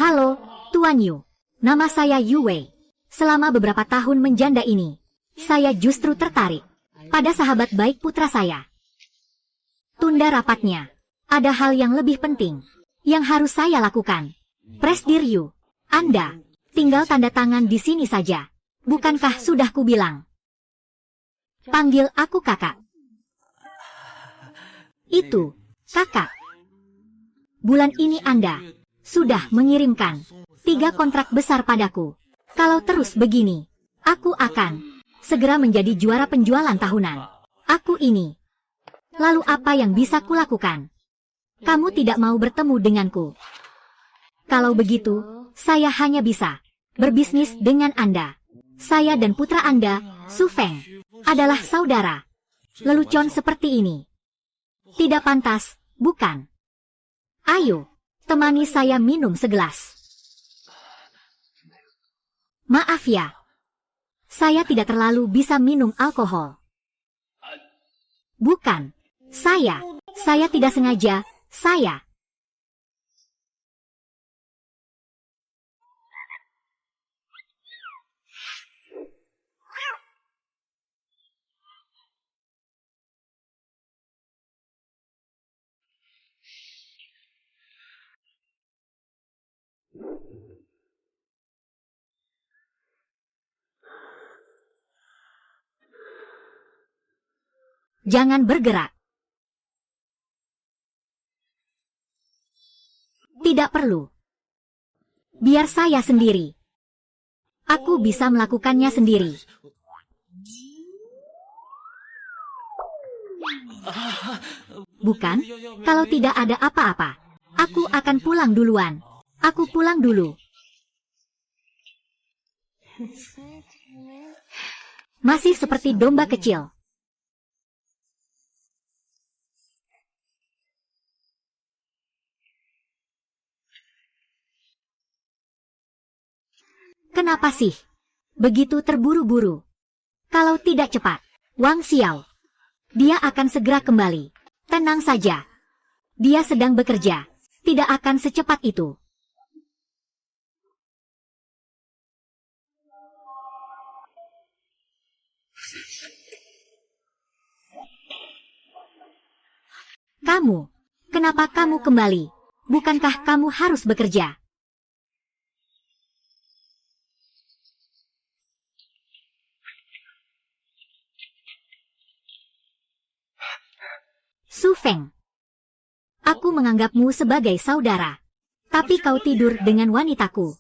Halo, Tuan Yu. Nama saya Yu Wei. Selama beberapa tahun menjanda ini, saya justru tertarik pada sahabat baik putra saya. Tunda rapatnya. Ada hal yang lebih penting yang harus saya lakukan. Presdir Yu, Anda tinggal tanda tangan di sini saja. Bukankah sudah kubilang? Panggil aku kakak. Itu, kakak. Bulan ini Anda sudah mengirimkan 3 kontrak besar padaku. Kalau terus begini, aku akan segera menjadi juara penjualan tahunan. Aku ini. Lalu apa yang bisa kulakukan? Kamu tidak mau bertemu denganku. Kalau begitu, saya hanya bisa berbisnis dengan Anda. Saya dan putra Anda, Su Feng, adalah saudara. Lelucon seperti ini tidak pantas, bukan? Ayo, temani saya minum segelas. Maaf ya, saya tidak terlalu bisa minum alkohol. Bukan, saya tidak sengaja, saya. Jangan bergerak. Tidak perlu. Biar saya sendiri. Aku bisa melakukannya sendiri. Bukan, kalau tidak ada apa-apa, aku akan pulang duluan. Aku pulang dulu. Masih seperti domba kecil. Kenapa sih begitu terburu-buru? Kalau tidak cepat, Wang Xiao, dia akan segera kembali. Tenang saja. Dia sedang bekerja. Tidak akan secepat itu. Kamu, kenapa kamu kembali? Bukankah kamu harus bekerja? Su Feng, aku menganggapmu sebagai saudara, tapi kau tidur dengan wanitaku.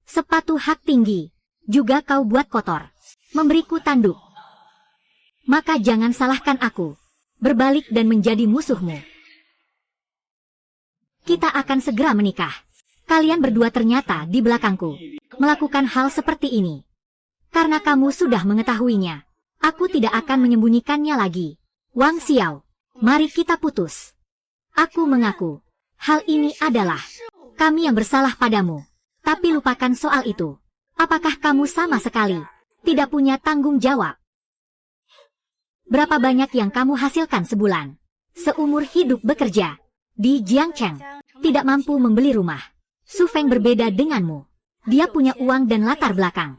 Sepatu hak tinggi, juga kau buat kotor, memberiku tanduk. Maka jangan salahkan aku, berbalik dan menjadi musuhmu. Kita akan segera menikah. Kalian berdua ternyata di belakangku, melakukan hal seperti ini. Karena kamu sudah mengetahuinya, aku tidak akan menyembunyikannya lagi. Wang Xiao, mari kita putus. Aku mengaku, hal ini adalah kami yang bersalah padamu. Tapi lupakan soal itu. Apakah kamu sama sekali tidak punya tanggung jawab? Berapa banyak yang kamu hasilkan sebulan? Seumur hidup bekerja di Jiangcheng, tidak mampu membeli rumah. Su Feng berbeda denganmu. Dia punya uang dan latar belakang.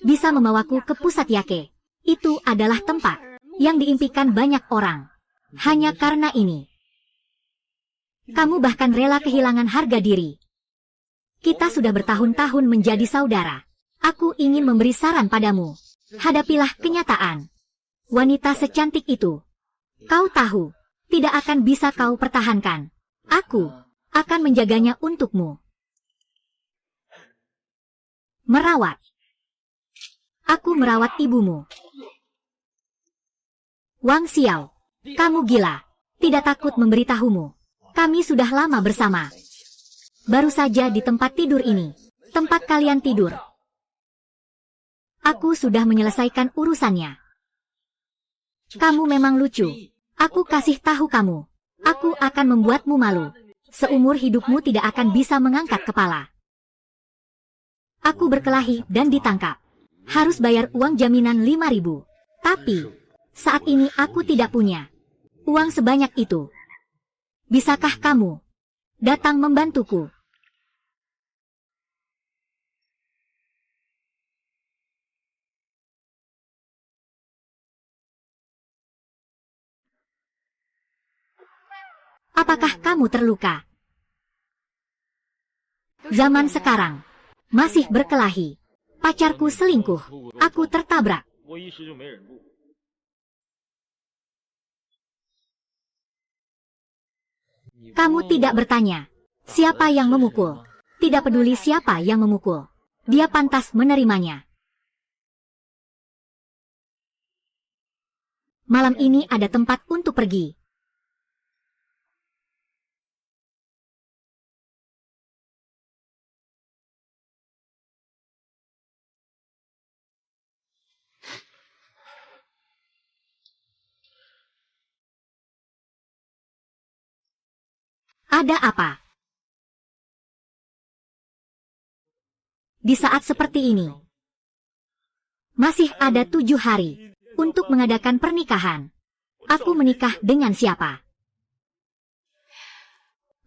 Bisa membawaku ke pusat Yake. Itu adalah tempat yang diimpikan banyak orang. Hanya karena ini, kamu bahkan rela kehilangan harga diri. Kita sudah bertahun-tahun menjadi saudara. Aku ingin memberi saran padamu. Hadapilah kenyataan. Wanita secantik itu, kau tahu, tidak akan bisa kau pertahankan. Aku akan menjaganya untukmu. Merawat. Aku merawat ibumu. Wang Xiao, kamu gila. Tidak takut memberitahumu. Kami sudah lama bersama. Baru saja di tempat tidur ini. Tempat kalian tidur. Aku sudah menyelesaikan urusannya. Kamu memang lucu. Aku kasih tahu kamu. Aku akan membuatmu malu. Seumur hidupmu tidak akan bisa mengangkat kepala. Aku berkelahi dan ditangkap. Harus bayar uang jaminan 5.000. Tapi, saat ini aku tidak punya Uang sebanyak itu. Bisakah kamu datang membantuku? Apakah kamu terluka? Zaman sekarang masih berkelahi. Pacarku selingkuh. Aku tertabrak. Kamu tidak bertanya siapa yang memukul. Tidak peduli siapa yang memukul. Dia pantas menerimanya. Malam ini ada tempat untuk pergi. Ada apa? Di saat seperti ini, masih ada 7 hari untuk mengadakan pernikahan. Aku menikah dengan siapa?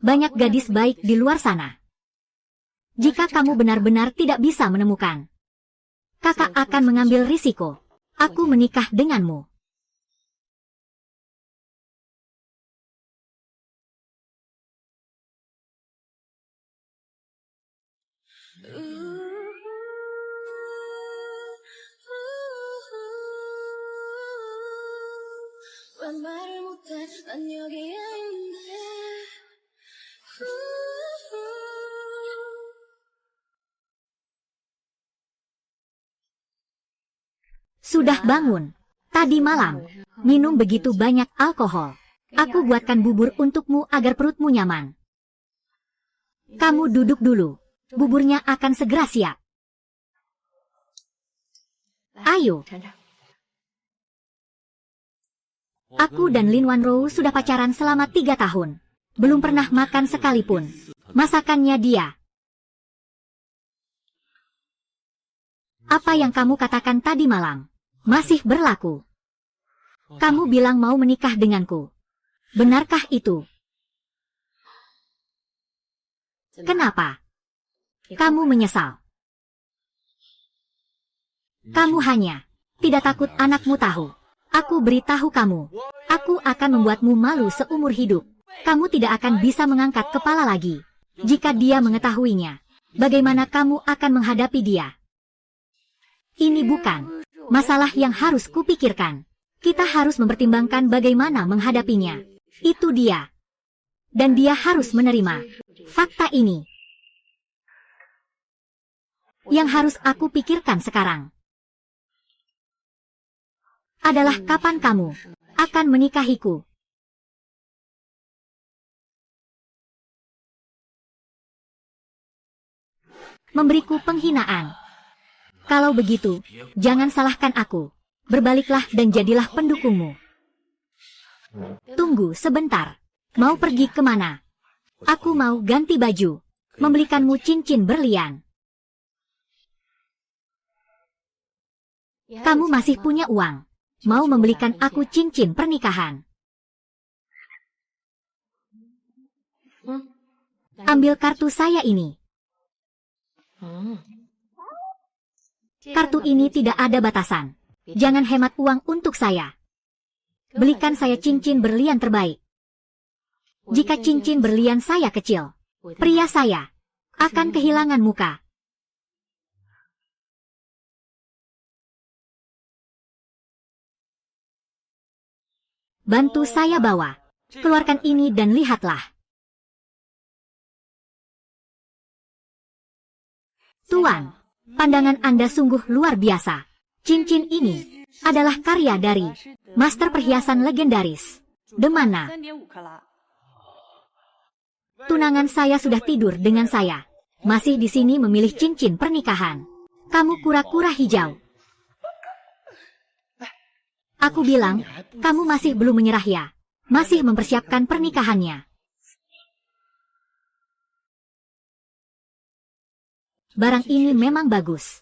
Banyak gadis baik di luar sana. Jika kamu benar-benar tidak bisa menemukan, kakak akan mengambil risiko. Aku menikah denganmu. Sudah bangun. Tadi malam, minum begitu banyak alkohol. Aku buatkan bubur untukmu agar perutmu nyaman. Kamu duduk dulu. Buburnya akan segera siap. Ayo. Aku dan Lin Wanrou sudah pacaran selama 3 tahun. Belum pernah makan sekalipun. Masakannya dia. Apa yang kamu katakan tadi malam masih berlaku. Kamu bilang mau menikah denganku. Benarkah itu? Kenapa? Kamu menyesal. Kamu hanya tidak takut anakmu tahu. Aku beritahu kamu. Aku akan membuatmu malu seumur hidup. Kamu tidak akan bisa mengangkat kepala lagi. Jika dia mengetahuinya, bagaimana kamu akan menghadapi dia? Ini bukan masalah yang harus kupikirkan. Kita harus mempertimbangkan bagaimana menghadapinya. Itu dia. Dan dia harus menerima fakta ini. Yang harus aku pikirkan sekarang adalah kapan kamu akan menikahiku. Memberiku penghinaan. Kalau begitu, jangan salahkan aku. Berbaliklah dan jadilah pendukungmu. Tunggu sebentar. Mau pergi kemana? Aku mau ganti baju. Membelikanmu cincin berlian. Kamu masih punya uang. Mau membelikan aku cincin pernikahan. Ambil kartu saya ini. Kartu ini tidak ada batasan. Jangan hemat uang untuk saya. Belikan saya cincin berlian terbaik. Jika cincin berlian saya kecil, pria saya akan kehilangan muka. Bantu saya bawa. Keluarkan ini dan lihatlah. Tuan, pandangan Anda sungguh luar biasa. Cincin ini adalah karya dari master perhiasan legendaris. Demana. Tunangan saya sudah tidur dengan saya. Masih di sini memilih cincin pernikahan. Kamu kura-kura hijau. Aku bilang, kamu masih belum menyerah ya. Masih mempersiapkan pernikahannya. Barang ini memang bagus.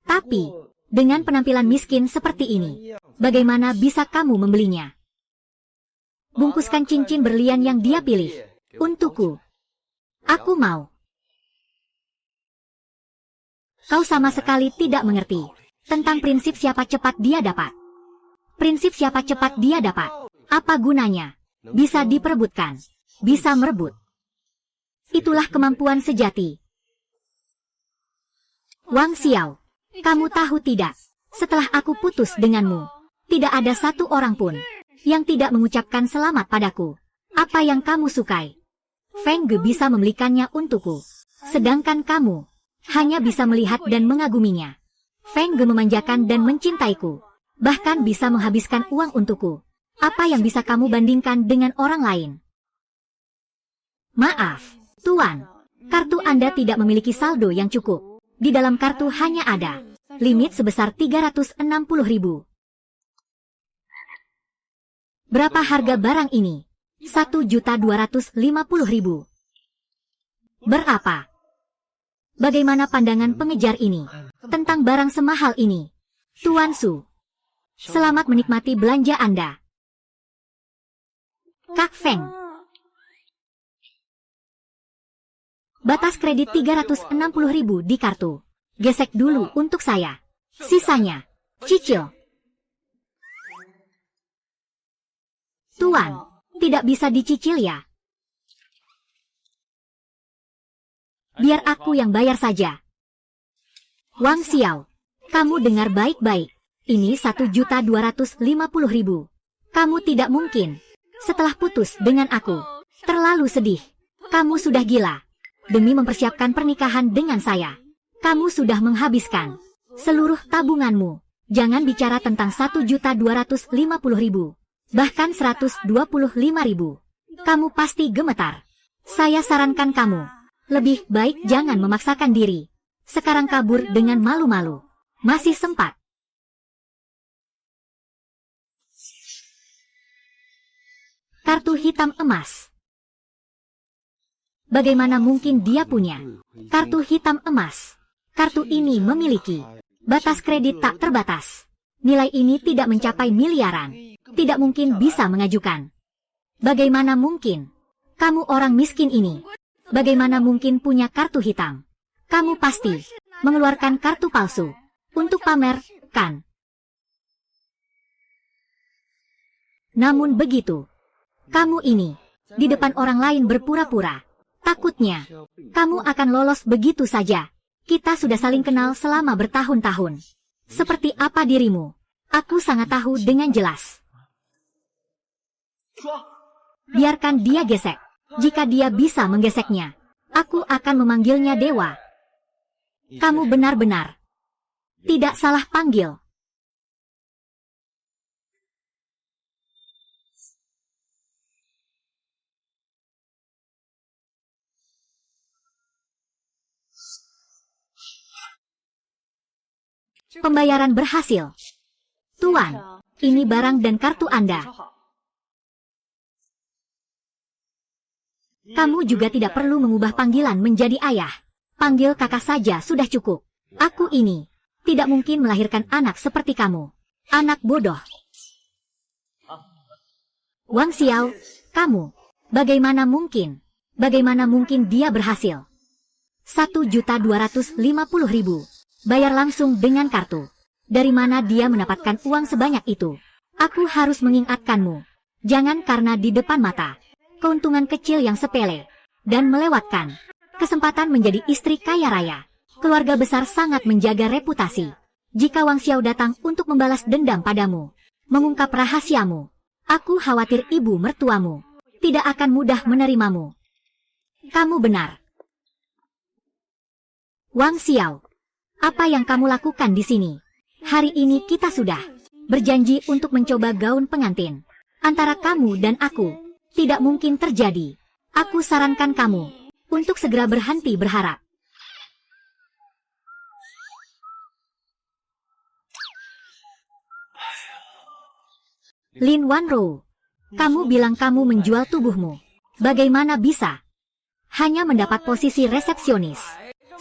Tapi, dengan penampilan miskin seperti ini, bagaimana bisa kamu membelinya? Bungkuskan cincin berlian yang dia pilih. Untukku. Aku mau. Kau sama sekali tidak mengerti tentang prinsip siapa cepat dia dapat. Prinsip siapa cepat dia dapat. Apa gunanya? Bisa diperebutkan. Bisa merebut. Itulah kemampuan sejati. Wang Xiao, kamu tahu tidak? Setelah aku putus denganmu, tidak ada satu orang pun yang tidak mengucapkan selamat padaku. Apa yang kamu sukai? Feng Ge bisa membelikannya untukku. Sedangkan kamu hanya bisa melihat dan mengaguminya. Feng Ge memanjakan dan mencintaiku. Bahkan bisa menghabiskan uang untukku. Apa yang bisa kamu bandingkan dengan orang lain? Maaf, Tuan. Kartu Anda tidak memiliki saldo yang cukup. Di dalam kartu hanya ada limit sebesar 360.000. Berapa harga barang ini? 1.250.000. Berapa? Bagaimana pandangan pengejar ini tentang barang semahal ini? Tuan Su, selamat menikmati belanja Anda. Kak Feng. Batas kredit 360.000 di kartu. Gesek dulu untuk saya. Sisanya cicil. Tuan, tidak bisa dicicil ya? Biar aku yang bayar saja. Wang Xiao, kamu dengar baik-baik. Ini 1.250.000. Kamu tidak mungkin. Setelah putus dengan aku. Terlalu sedih. Kamu sudah gila. Demi mempersiapkan pernikahan dengan saya. Kamu sudah menghabiskan seluruh tabunganmu. Jangan bicara tentang 1.250.000. Bahkan 125.000. Kamu pasti gemetar. Saya sarankan kamu. Lebih baik jangan memaksakan diri. Sekarang kabur dengan malu-malu. Masih sempat. Kartu hitam emas. Bagaimana mungkin dia punya kartu hitam emas? Kartu ini memiliki batas kredit tak terbatas. Nilai ini tidak mencapai miliaran. Tidak mungkin bisa mengajukan. Bagaimana mungkin? Kamu orang miskin ini. Bagaimana mungkin punya kartu hitam? Kamu pasti mengeluarkan kartu palsu untuk pamer, kan? Namun begitu, kamu ini di depan orang lain berpura-pura. Takutnya, kamu akan lolos begitu saja. Kita sudah saling kenal selama bertahun-tahun. Seperti apa dirimu? Aku sangat tahu dengan jelas. Biarkan dia gesek. Jika dia bisa menggeseknya, aku akan memanggilnya dewa. Kamu benar-benar tidak salah panggil. Pembayaran berhasil. Tuan, ini barang dan kartu Anda. Kamu juga tidak perlu mengubah panggilan menjadi ayah. Panggil kakak saja sudah cukup. Aku ini tidak mungkin melahirkan anak seperti kamu. Anak bodoh. Wang Xiao, kamu, bagaimana mungkin? Bagaimana mungkin dia berhasil? 1.250.000. Bayar langsung dengan kartu. Dari mana dia mendapatkan uang sebanyak itu? Aku harus mengingatkanmu. Jangan karena di depan mata. Keuntungan kecil yang sepele. Dan melewatkan kesempatan menjadi istri kaya raya. Keluarga besar sangat menjaga reputasi. Jika Wang Xiao datang untuk membalas dendam padamu, mengungkap rahasiamu, aku khawatir ibu mertuamu tidak akan mudah menerimamu. Kamu benar. Wang Xiao, apa yang kamu lakukan di sini? Hari ini kita sudah berjanji untuk mencoba gaun pengantin. Antara kamu dan aku, tidak mungkin terjadi. Aku sarankan kamu untuk segera berhenti berharap. Lin Wanro, kamu bilang kamu menjual tubuhmu. Bagaimana bisa? Hanya mendapat posisi resepsionis.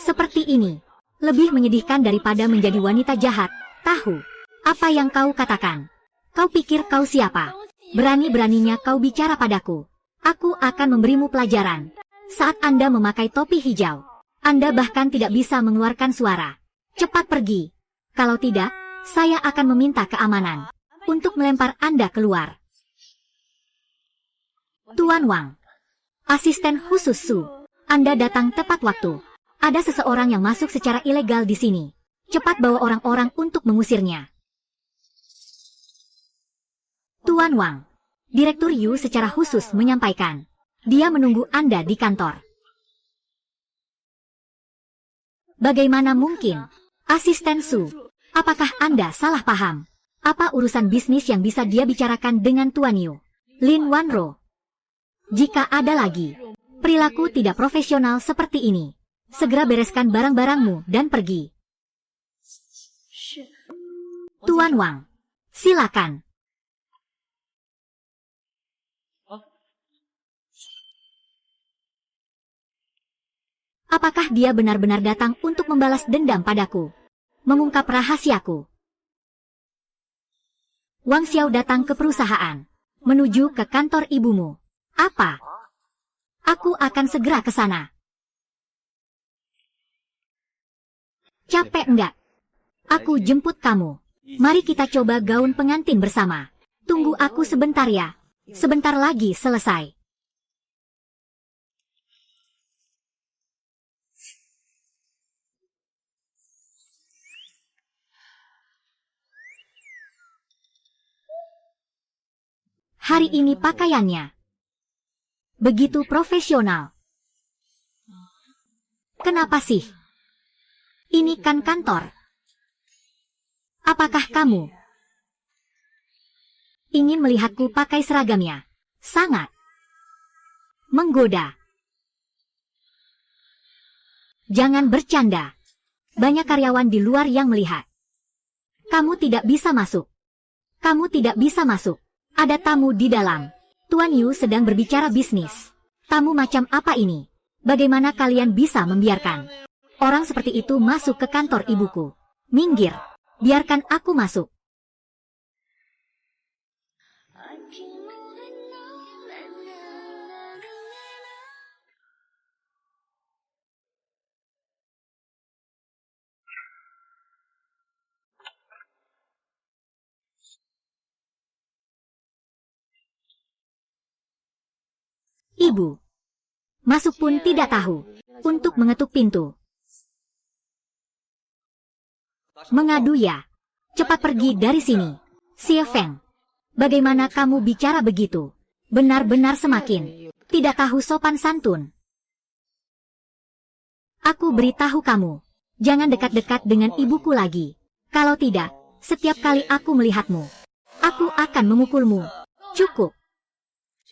Seperti ini, lebih menyedihkan daripada menjadi wanita jahat. Tahu apa yang kau katakan? Kau pikir kau siapa? Berani-beraninya kau bicara padaku. Aku akan memberimu pelajaran. Saat Anda memakai topi hijau, Anda bahkan tidak bisa mengeluarkan suara. Cepat pergi. Kalau tidak, saya akan meminta keamanan untuk melempar Anda keluar. Tuan Wang, asisten khusus Su, Anda datang tepat waktu. Ada seseorang yang masuk secara ilegal di sini. Cepat bawa orang-orang untuk mengusirnya. Tuan Wang, Direktur Yu secara khusus menyampaikan. Dia menunggu Anda di kantor. Bagaimana mungkin? Asisten Su, apakah Anda salah paham? Apa urusan bisnis yang bisa dia bicarakan dengan Tuan Yu? Lin Wanro. Jika ada lagi perilaku tidak profesional seperti ini, segera bereskan barang-barangmu dan pergi. Tuan Wang, silakan. Apakah dia benar-benar datang untuk membalas dendam padaku? Mengungkap rahasiaku? Wang Xiao datang ke perusahaan, menuju ke kantor ibumu. Apa? Aku akan segera ke sana. Capek enggak? Aku jemput kamu. Mari kita coba gaun pengantin bersama. Tunggu aku sebentar ya. Sebentar lagi selesai. Hari ini pakaiannya begitu profesional. Kenapa sih? Ini kan kantor. Apakah kamu ingin melihatku pakai seragamnya? Sangat menggoda. Jangan bercanda. Banyak karyawan di luar yang melihat. Kamu tidak bisa masuk. Kamu tidak bisa masuk. Ada tamu di dalam. Tuan Yu sedang berbicara bisnis. Tamu macam apa ini? Bagaimana kalian bisa membiarkan orang seperti itu masuk ke kantor ibuku? Minggir. Biarkan aku masuk. Ibu masuk pun tidak tahu untuk mengetuk pintu. Mengadu ya? Cepat pergi dari sini. Xie Feng, bagaimana kamu bicara begitu? Benar-benar semakin tidak tahu sopan santun. Aku beritahu kamu, jangan dekat-dekat dengan ibuku lagi. Kalau tidak, setiap kali aku melihatmu, aku akan memukulmu. Cukup.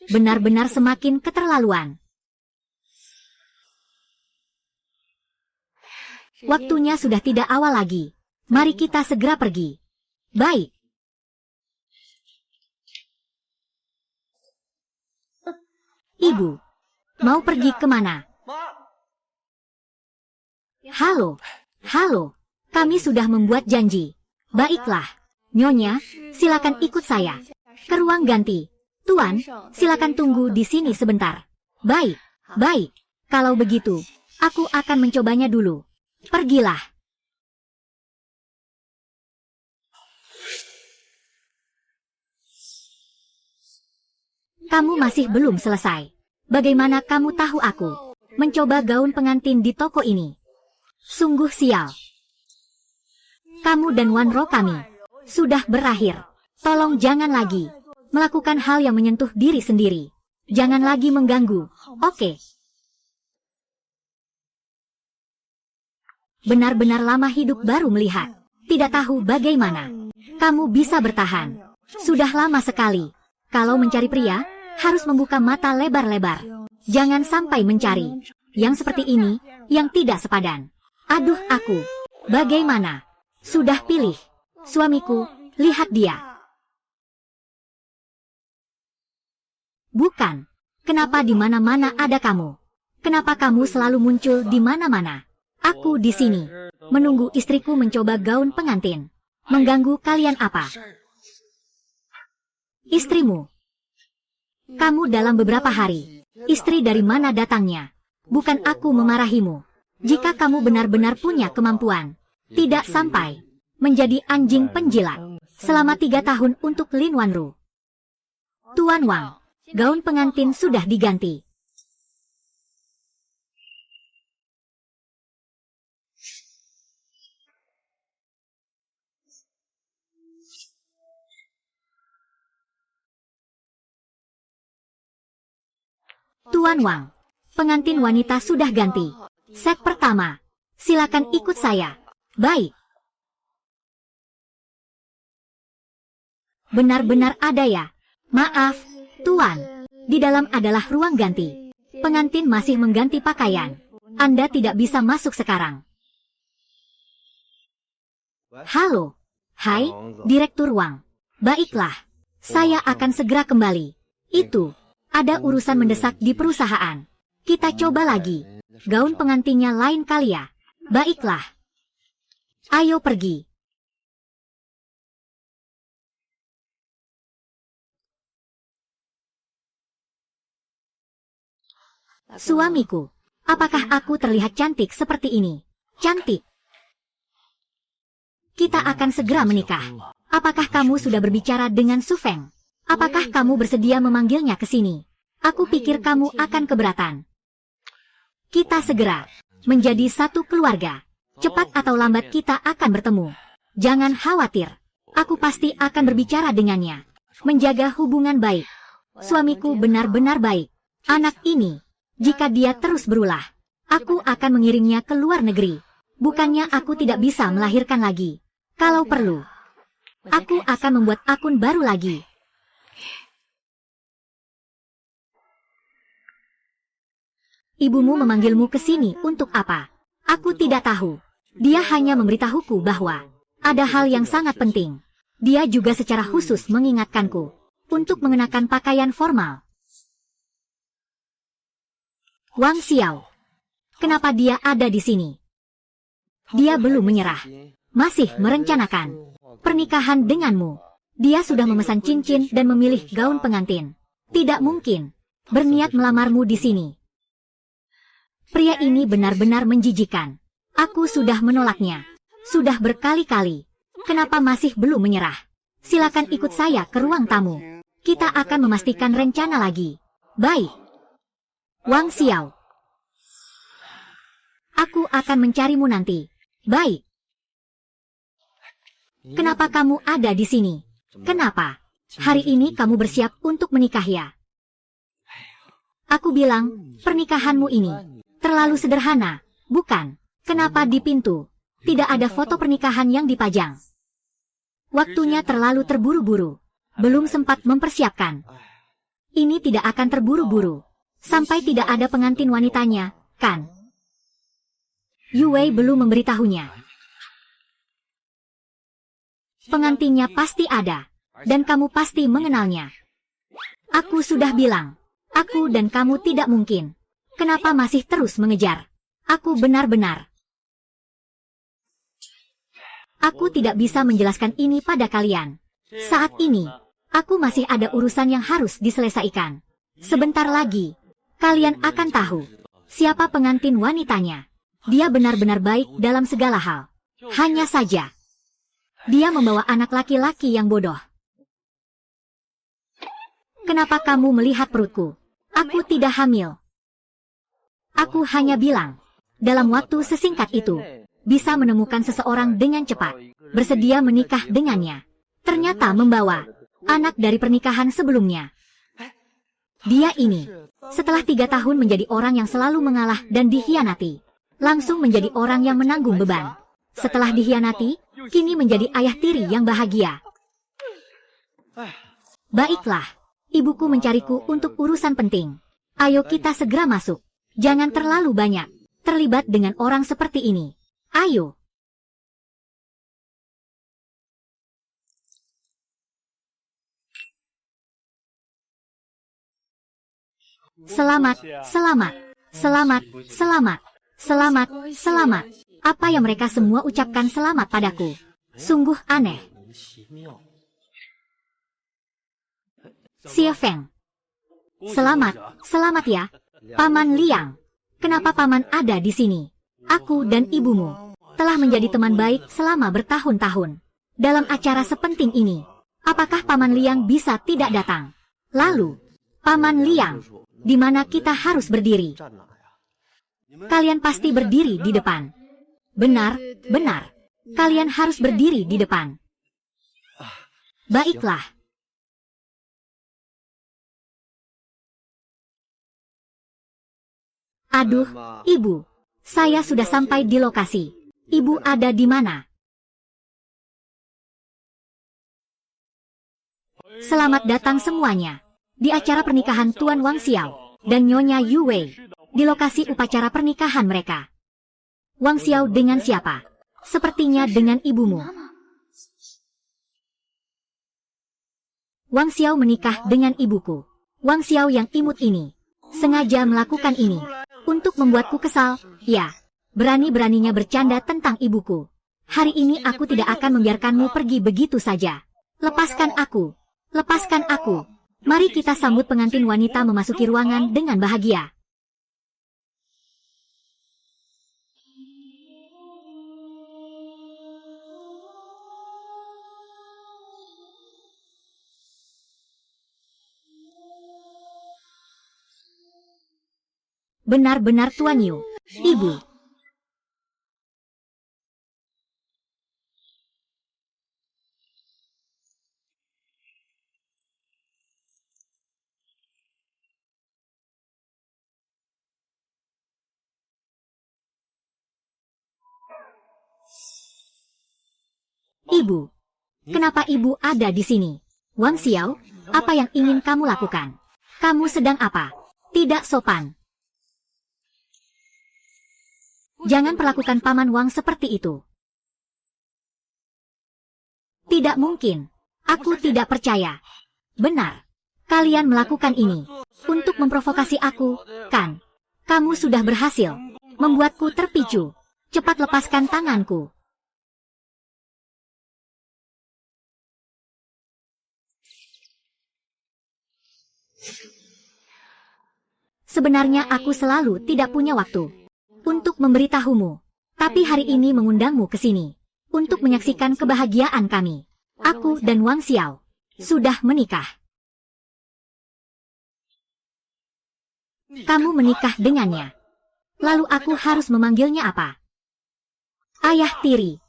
Benar-benar semakin keterlaluan. Waktunya sudah tidak awal lagi. Mari kita segera pergi. Baik. Ibu, mau pergi kemana? Halo, halo. Kami sudah membuat janji. Baiklah, Nyonya, silakan ikut saya ke ruang ganti. Tuan, silakan tunggu di sini sebentar. Baik, baik. Kalau begitu, aku akan mencobanya dulu. Pergilah. Kamu masih belum selesai. Bagaimana kamu tahu aku mencoba gaun pengantin di toko ini? Sungguh sial. Kamu dan Wanro kami sudah berakhir. Tolong jangan lagi melakukan hal yang menyentuh diri sendiri. Jangan lagi mengganggu, oke? Benar-benar lama hidup baru melihat. Tidak tahu bagaimana kamu bisa bertahan. Sudah lama sekali. Kalau mencari pria, harus membuka mata lebar-lebar. Jangan sampai mencari yang seperti ini, yang tidak sepadan. Aduh aku, bagaimana? Sudah pilih. Suamiku, lihat dia. Bukan. Kenapa di mana-mana ada kamu? Kenapa kamu selalu muncul di mana-mana? Aku di sini, menunggu istriku mencoba gaun pengantin. Mengganggu kalian apa? Istrimu, Kamu dalam beberapa hari. Istri dari mana datangnya? Bukan aku memarahimu. Jika kamu benar-benar punya kemampuan, tidak sampai menjadi anjing penjilat. Selama 3 tahun untuk Lin Wanru. Tuan Wang, gaun pengantin sudah diganti. Tuan Wang, pengantin wanita sudah ganti. Set pertama. Silakan ikut saya. Baik. Benar-benar ada ya? Maaf, Tuan. Di dalam adalah ruang ganti. Pengantin masih mengganti pakaian. Anda tidak bisa masuk sekarang. Halo. Hai, Direktur Wang. Baiklah. Saya akan segera kembali. Itu. Ada urusan mendesak di perusahaan. Kita coba lagi. Gaun pengantinnya lain kali ya. Baiklah. Ayo pergi. Suamiku, apakah aku terlihat cantik seperti ini? Cantik. Kita akan segera menikah. Apakah kamu sudah berbicara dengan Su Feng? Apakah kamu bersedia memanggilnya ke sini? Aku pikir kamu akan keberatan. Kita segera menjadi satu keluarga. Cepat atau lambat kita akan bertemu. Jangan khawatir. Aku pasti akan berbicara dengannya. Menjaga hubungan baik. Suamiku benar-benar baik. Anak ini, jika dia terus berulah, aku akan mengirimnya ke luar negeri. Bukannya aku tidak bisa melahirkan lagi. Kalau perlu, aku akan membuat akun baru lagi. Ibumu memanggilmu ke sini untuk apa? Aku tidak tahu. Dia hanya memberitahuku bahwa ada hal yang sangat penting. Dia juga secara khusus mengingatkanku untuk mengenakan pakaian formal. Wang Xiao. Kenapa dia ada di sini? Dia belum menyerah. Masih merencanakan pernikahan denganmu. Dia sudah memesan cincin dan memilih gaun pengantin. Tidak mungkin berniat melamarmu di sini. Pria ini benar-benar menjijikan. Aku sudah menolaknya. Sudah berkali-kali. Kenapa masih belum menyerah? Silakan ikut saya ke ruang tamu. Kita akan memastikan rencana lagi. Baik. Wang Xiao. Aku akan mencarimu nanti. Baik. Kenapa kamu ada di sini? Kenapa? Hari ini kamu bersiap untuk menikah ya? Aku bilang, pernikahanmu ini terlalu sederhana, bukan? Kenapa di pintu tidak ada foto pernikahan yang dipajang? Waktunya terlalu terburu-buru. Belum sempat mempersiapkan. Ini tidak akan terburu-buru. Sampai tidak ada pengantin wanitanya, kan? Yue belum memberitahunya. Pengantinnya pasti ada. Dan kamu pasti mengenalnya. Aku sudah bilang. Aku dan kamu tidak mungkin. Kenapa masih terus mengejar? Aku benar-benar. Aku tidak bisa menjelaskan ini pada kalian. Saat ini, aku masih ada urusan yang harus diselesaikan. Sebentar lagi, kalian akan tahu siapa pengantin wanitanya. Dia benar-benar baik dalam segala hal. Hanya saja, dia membawa anak laki-laki yang bodoh. Kenapa kamu melihat perutku? Aku tidak hamil. Aku hanya bilang, dalam waktu sesingkat itu, bisa menemukan seseorang dengan cepat, bersedia menikah dengannya. Ternyata membawa anak dari pernikahan sebelumnya. Dia ini, setelah 3 tahun menjadi orang yang selalu mengalah dan dikhianati, langsung menjadi orang yang menanggung beban. Setelah dikhianati, kini menjadi ayah tiri yang bahagia. Baiklah, ibuku mencariku untuk urusan penting. Ayo kita segera masuk. Jangan terlalu banyak terlibat dengan orang seperti ini. Ayo. Selamat, selamat, selamat, selamat, selamat, selamat. Apa yang mereka semua ucapkan selamat padaku? Sungguh aneh. Xie Feng. Selamat ya, Paman Liang. Kenapa Paman ada di sini? Aku dan ibumu telah menjadi teman baik selama bertahun-tahun. Dalam acara sepenting ini, apakah Paman Liang bisa tidak datang? Lalu, Paman Liang, di mana kita harus berdiri? Kalian pasti berdiri di depan. Benar. Kalian harus berdiri di depan. Baiklah. Aduh, Ibu. Saya sudah sampai di lokasi. Ibu ada di mana? Selamat datang semuanya. Di acara pernikahan Tuan Wang Xiao dan Nyonya Yu Wei. Di lokasi upacara pernikahan mereka. Wang Xiao dengan siapa? Sepertinya dengan ibumu. Wang Xiao menikah dengan ibuku. Wang Xiao yang imut ini sengaja melakukan ini untuk membuatku kesal. Ya, berani-beraninya bercanda tentang ibuku. Hari ini aku tidak akan membiarkanmu pergi begitu saja. Lepaskan aku. Mari kita sambut pengantin wanita memasuki ruangan dengan bahagia. Benar-benar Tuan Yu, Ibu. Ibu, kenapa Ibu ada di sini? Wang Xiao, apa yang ingin kamu lakukan? Kamu sedang apa? Tidak sopan. Jangan perlakukan Paman Wang seperti itu. Tidak mungkin. Aku tidak percaya. Benar. Kalian melakukan ini untuk memprovokasi aku, kan? Kamu sudah berhasil membuatku terpicu. Cepat lepaskan tanganku. Sebenarnya aku selalu tidak punya waktu untuk memberitahumu. Tapi hari ini mengundangmu ke sini untuk menyaksikan kebahagiaan kami. Aku dan Wang Xiao sudah menikah. Kamu menikah dengannya. Lalu aku harus memanggilnya apa? Ayah tiri.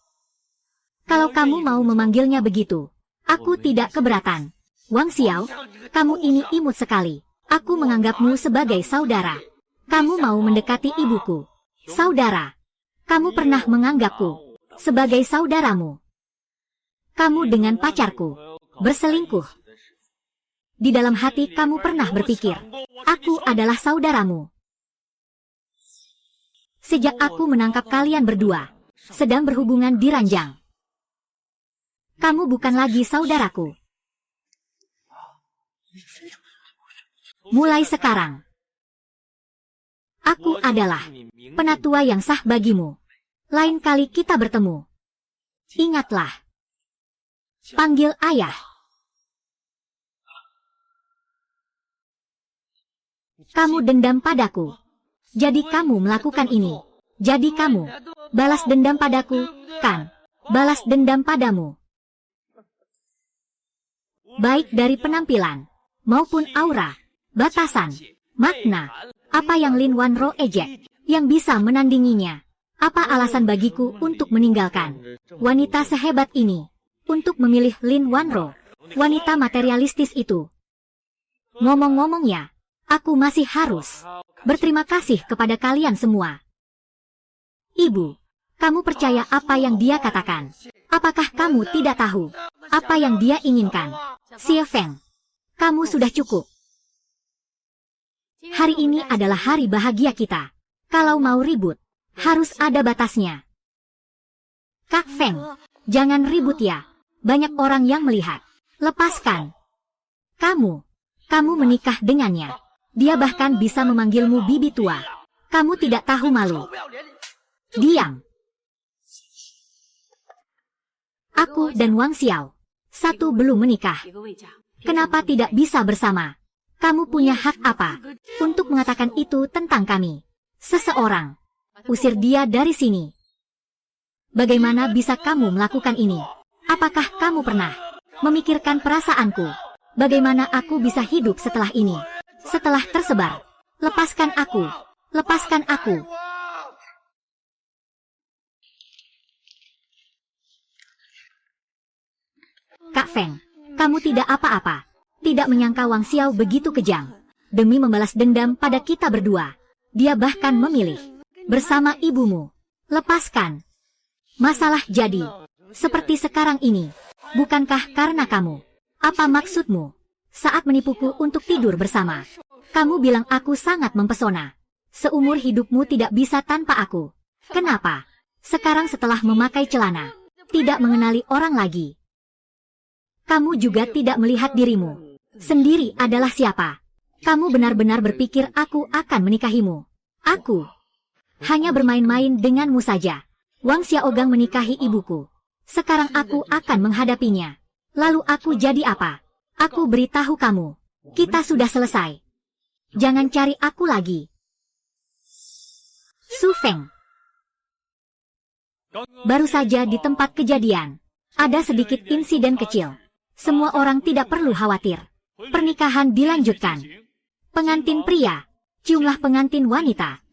Kalau kamu mau memanggilnya begitu, aku tidak keberatan. Wang Xiao, kamu ini imut sekali. Aku menganggapmu sebagai saudara. Kamu mau mendekati ibuku. Saudara, kamu pernah menganggapku sebagai saudaramu. Kamu dengan pacarku berselingkuh. Di dalam hati kamu pernah berpikir, aku adalah saudaramu. Sejak aku menangkap kalian berdua sedang berhubungan di ranjang. Kamu bukan lagi saudaraku. Mulai sekarang, aku adalah penatua yang sah bagimu. Lain kali kita bertemu, ingatlah, panggil ayah. Kamu dendam padaku. Jadi kamu melakukan ini. Jadi kamu balas dendam padaku, kan? Balas dendam padamu. Baik dari penampilan maupun aura, batasan, makna. Apa yang Lin Wanro ejek yang bisa menandinginya? Apa alasan bagiku untuk meninggalkan wanita sehebat ini untuk memilih Lin Wanro, wanita materialistis itu? Ngomong-ngomongnya, aku masih harus berterima kasih kepada kalian semua. Ibu, kamu percaya apa yang dia katakan? Apakah kamu tidak tahu apa yang dia inginkan? Xie Feng, kamu sudah cukup. Hari ini adalah hari bahagia kita. Kalau mau ribut, harus ada batasnya. Kak Feng, jangan ribut ya. Banyak orang yang melihat. Lepaskan. Kamu menikah dengannya. Dia bahkan bisa memanggilmu bibi tua. Kamu tidak tahu malu. Diam. Aku dan Wang Xiao, satu belum menikah. Kenapa tidak bisa bersama? Kamu punya hak apa untuk mengatakan itu tentang kami? Seseorang. Usir dia dari sini. Bagaimana bisa kamu melakukan ini? Apakah kamu pernah memikirkan perasaanku? Bagaimana aku bisa hidup setelah ini? Setelah tersebar. Lepaskan aku. Lepaskan aku. Kak Feng, kamu tidak apa-apa. Tidak menyangka Wang Xiao begitu kejam. Demi membalas dendam pada kita berdua. Dia bahkan memilih bersama ibumu. Lepaskan. Masalah jadi seperti sekarang ini. Bukankah karena kamu? Apa maksudmu? Saat menipuku untuk tidur bersama. Kamu bilang aku sangat mempesona. Seumur hidupmu tidak bisa tanpa aku. Kenapa? Sekarang setelah memakai celana, tidak mengenali orang lagi. Kamu juga tidak melihat dirimu sendiri adalah siapa. Kamu benar-benar berpikir aku akan menikahimu. Aku hanya bermain-main denganmu saja. Wang Xiaogang menikahi ibuku. Sekarang aku akan menghadapinya. Lalu aku jadi apa? Aku beritahu kamu. Kita sudah selesai. Jangan cari aku lagi. Su Feng. Baru saja di tempat kejadian, ada sedikit insiden kecil. Semua orang tidak perlu khawatir. Pernikahan dilanjutkan. Pengantin pria, ciumlah pengantin wanita.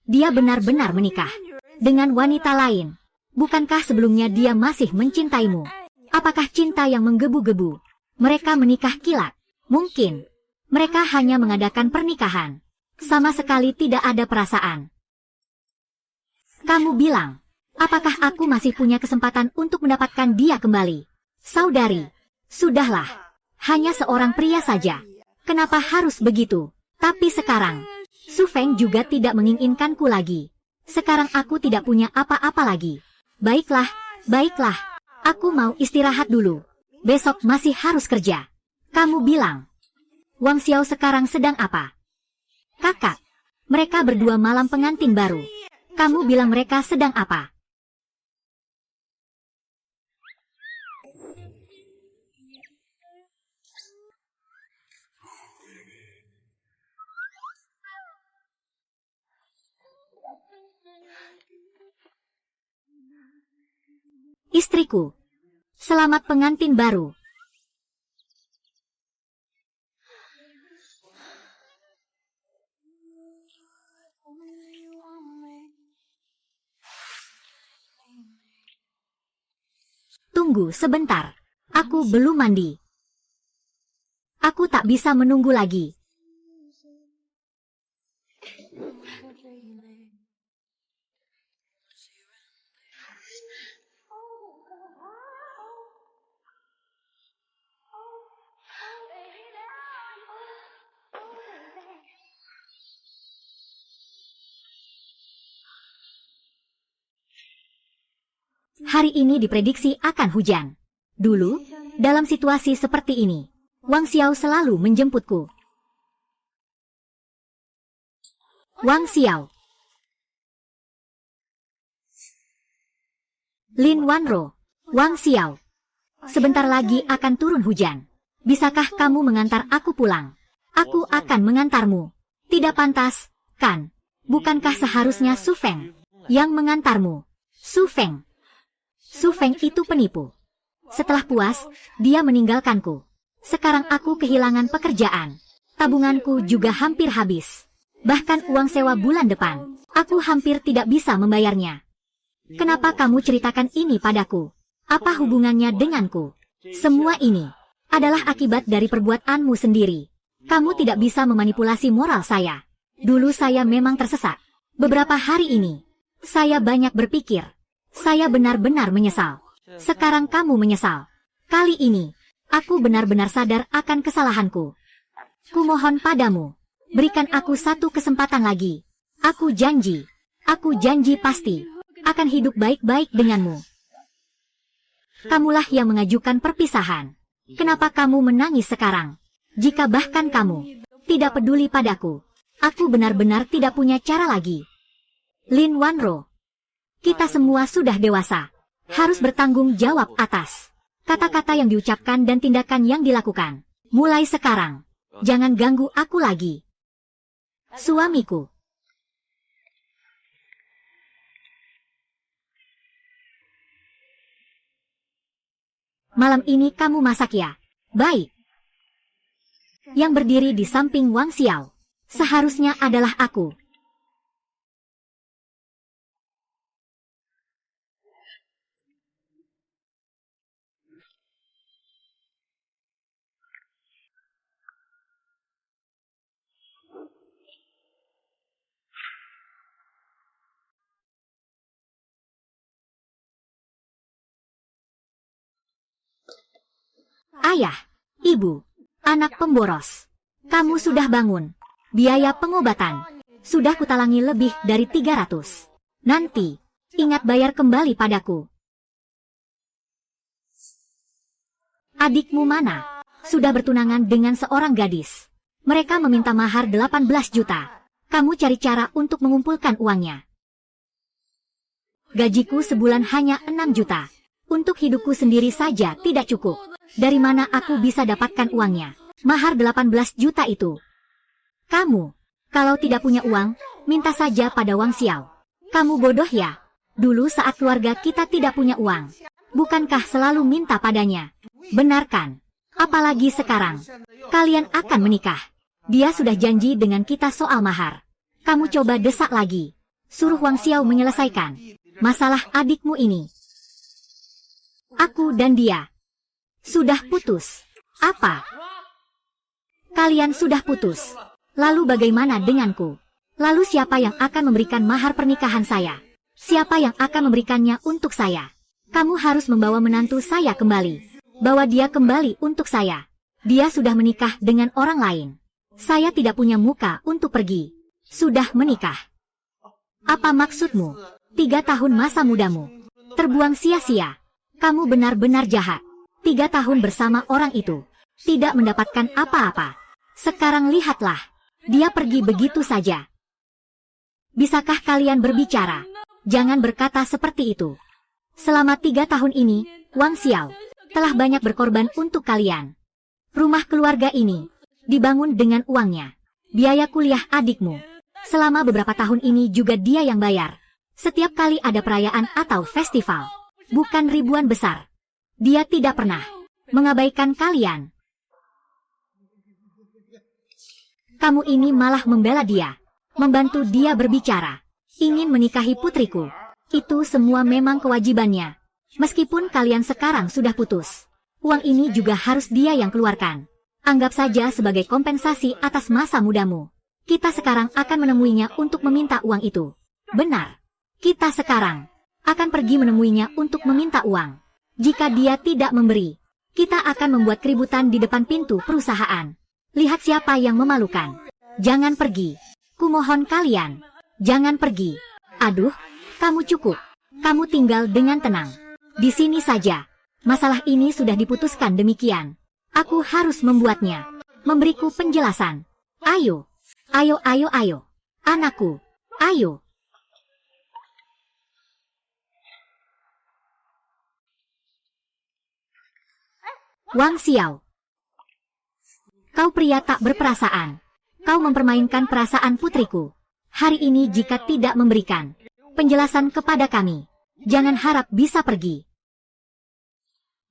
Dia benar-benar menikah dengan wanita lain. Bukankah sebelumnya dia masih mencintaimu? Apakah cinta yang menggebu-gebu? Mereka menikah kilat. Mungkin mereka hanya mengadakan pernikahan. Sama sekali tidak ada perasaan. Kamu bilang, apakah aku masih punya kesempatan untuk mendapatkan dia kembali? Saudari, sudahlah. Hanya seorang pria saja. Kenapa harus begitu? Tapi sekarang, Su Feng juga tidak menginginkanku lagi. Sekarang aku tidak punya apa-apa lagi. Baiklah, baiklah. Aku mau istirahat dulu. Besok masih harus kerja. Kamu bilang, Wang Xiao sekarang sedang apa? Kakak, mereka berdua malam pengantin baru. Kamu bilang mereka sedang apa? Istriku, selamat pengantin baru. Tunggu sebentar, aku belum mandi. Aku tak bisa menunggu lagi. Hari ini diprediksi akan hujan. Dulu, dalam situasi seperti ini, Wang Xiao selalu menjemputku. Wang Xiao. Lin Wanro. Wang Xiao. Sebentar lagi akan turun hujan. Bisakah kamu mengantar aku pulang? Aku akan mengantarmu. Tidak pantas, kan? Bukankah seharusnya Su Feng yang mengantarmu? Su Feng. Su Feng itu penipu. Setelah puas, dia meninggalkanku. Sekarang aku kehilangan pekerjaan. Tabunganku juga hampir habis. Bahkan uang sewa bulan depan, aku hampir tidak bisa membayarnya. Kenapa kamu ceritakan ini padaku? Apa hubungannya denganku? Semua ini adalah akibat dari perbuatanmu sendiri. Kamu tidak bisa memanipulasi moral saya. Dulu saya memang tersesat. Beberapa hari ini, saya banyak berpikir. Saya benar-benar menyesal. Sekarang kamu menyesal. Kali ini, aku benar-benar sadar akan kesalahanku. Kumohon padamu, berikan aku satu kesempatan lagi. Aku janji pasti akan hidup baik-baik denganmu. Kamulah yang mengajukan perpisahan. Kenapa kamu menangis sekarang? Jika bahkan kamu tidak peduli padaku, aku benar-benar tidak punya cara lagi. Lin Wanro, kita semua sudah dewasa, harus bertanggung jawab atas kata-kata yang diucapkan dan tindakan yang dilakukan. Mulai sekarang, jangan ganggu aku lagi. Suamiku. Malam ini kamu masak ya? Baik. Yang berdiri di samping Wang Xiao seharusnya adalah aku. Ayah, ibu, anak pemboros, kamu sudah bangun. Biaya pengobatan sudah kutalangi lebih dari 300. Nanti, ingat bayar kembali padaku. Adikmu mana? Sudah bertunangan dengan seorang gadis. Mereka meminta mahar 18 juta. Kamu cari cara untuk mengumpulkan uangnya. Gajiku sebulan hanya 6 juta. Untuk hidupku sendiri saja tidak cukup. Dari mana aku bisa dapatkan uangnya? Mahar 18 juta itu. Kamu, kalau tidak punya uang, minta saja pada Wang Xiao. Kamu bodoh ya? Dulu saat keluarga kita tidak punya uang, bukankah selalu minta padanya? Benar kan? Apalagi sekarang, kalian akan menikah. Dia sudah janji dengan kita soal mahar. Kamu coba desak lagi. Suruh Wang Xiao menyelesaikan masalah adikmu ini. Aku dan dia sudah putus. Apa? Kalian sudah putus. Lalu bagaimana denganku? Lalu siapa yang akan memberikan mahar pernikahan saya? Siapa yang akan memberikannya untuk saya? Kamu harus membawa menantu saya kembali. Bawa dia kembali untuk saya. Dia sudah menikah dengan orang lain. Saya tidak punya muka untuk pergi. Sudah menikah. Apa maksudmu? 3 tahun masa mudamu terbuang sia-sia. Kamu benar-benar jahat. 3 tahun bersama orang itu, tidak mendapatkan apa-apa. Sekarang lihatlah, dia pergi begitu saja. Bisakah kalian berbicara? Jangan berkata seperti itu. Selama 3 tahun ini, Wang Xiao telah banyak berkorban untuk kalian. Rumah keluarga ini dibangun dengan uangnya. Biaya kuliah adikmu selama beberapa tahun ini juga dia yang bayar. Setiap kali ada perayaan atau festival, bukan ribuan besar, dia tidak pernah mengabaikan kalian. Kamu ini malah membela dia, membantu dia berbicara, ingin menikahi putriku. Itu semua memang kewajibannya. Meskipun kalian sekarang sudah putus, uang ini juga harus dia yang keluarkan. Anggap saja sebagai kompensasi atas masa mudamu. Kita sekarang akan menemuinya untuk meminta uang itu. Benar. Kita sekarang akan pergi menemuinya untuk meminta uang. Jika dia tidak memberi, kita akan membuat keributan di depan pintu perusahaan. Lihat siapa yang memalukan. Jangan pergi. Kumohon kalian. Jangan pergi. Aduh, kamu cukup. Kamu tinggal dengan tenang. Di sini saja. Masalah ini sudah diputuskan demikian. Aku harus membuatnya. Memberiku penjelasan. Ayo. Ayo, ayo, ayo. Anakku. Ayo. Wang Xiao. Kau pria tak berperasaan. Kau mempermainkan perasaan putriku. Hari ini jika tidak memberikan penjelasan kepada kami, jangan harap bisa pergi.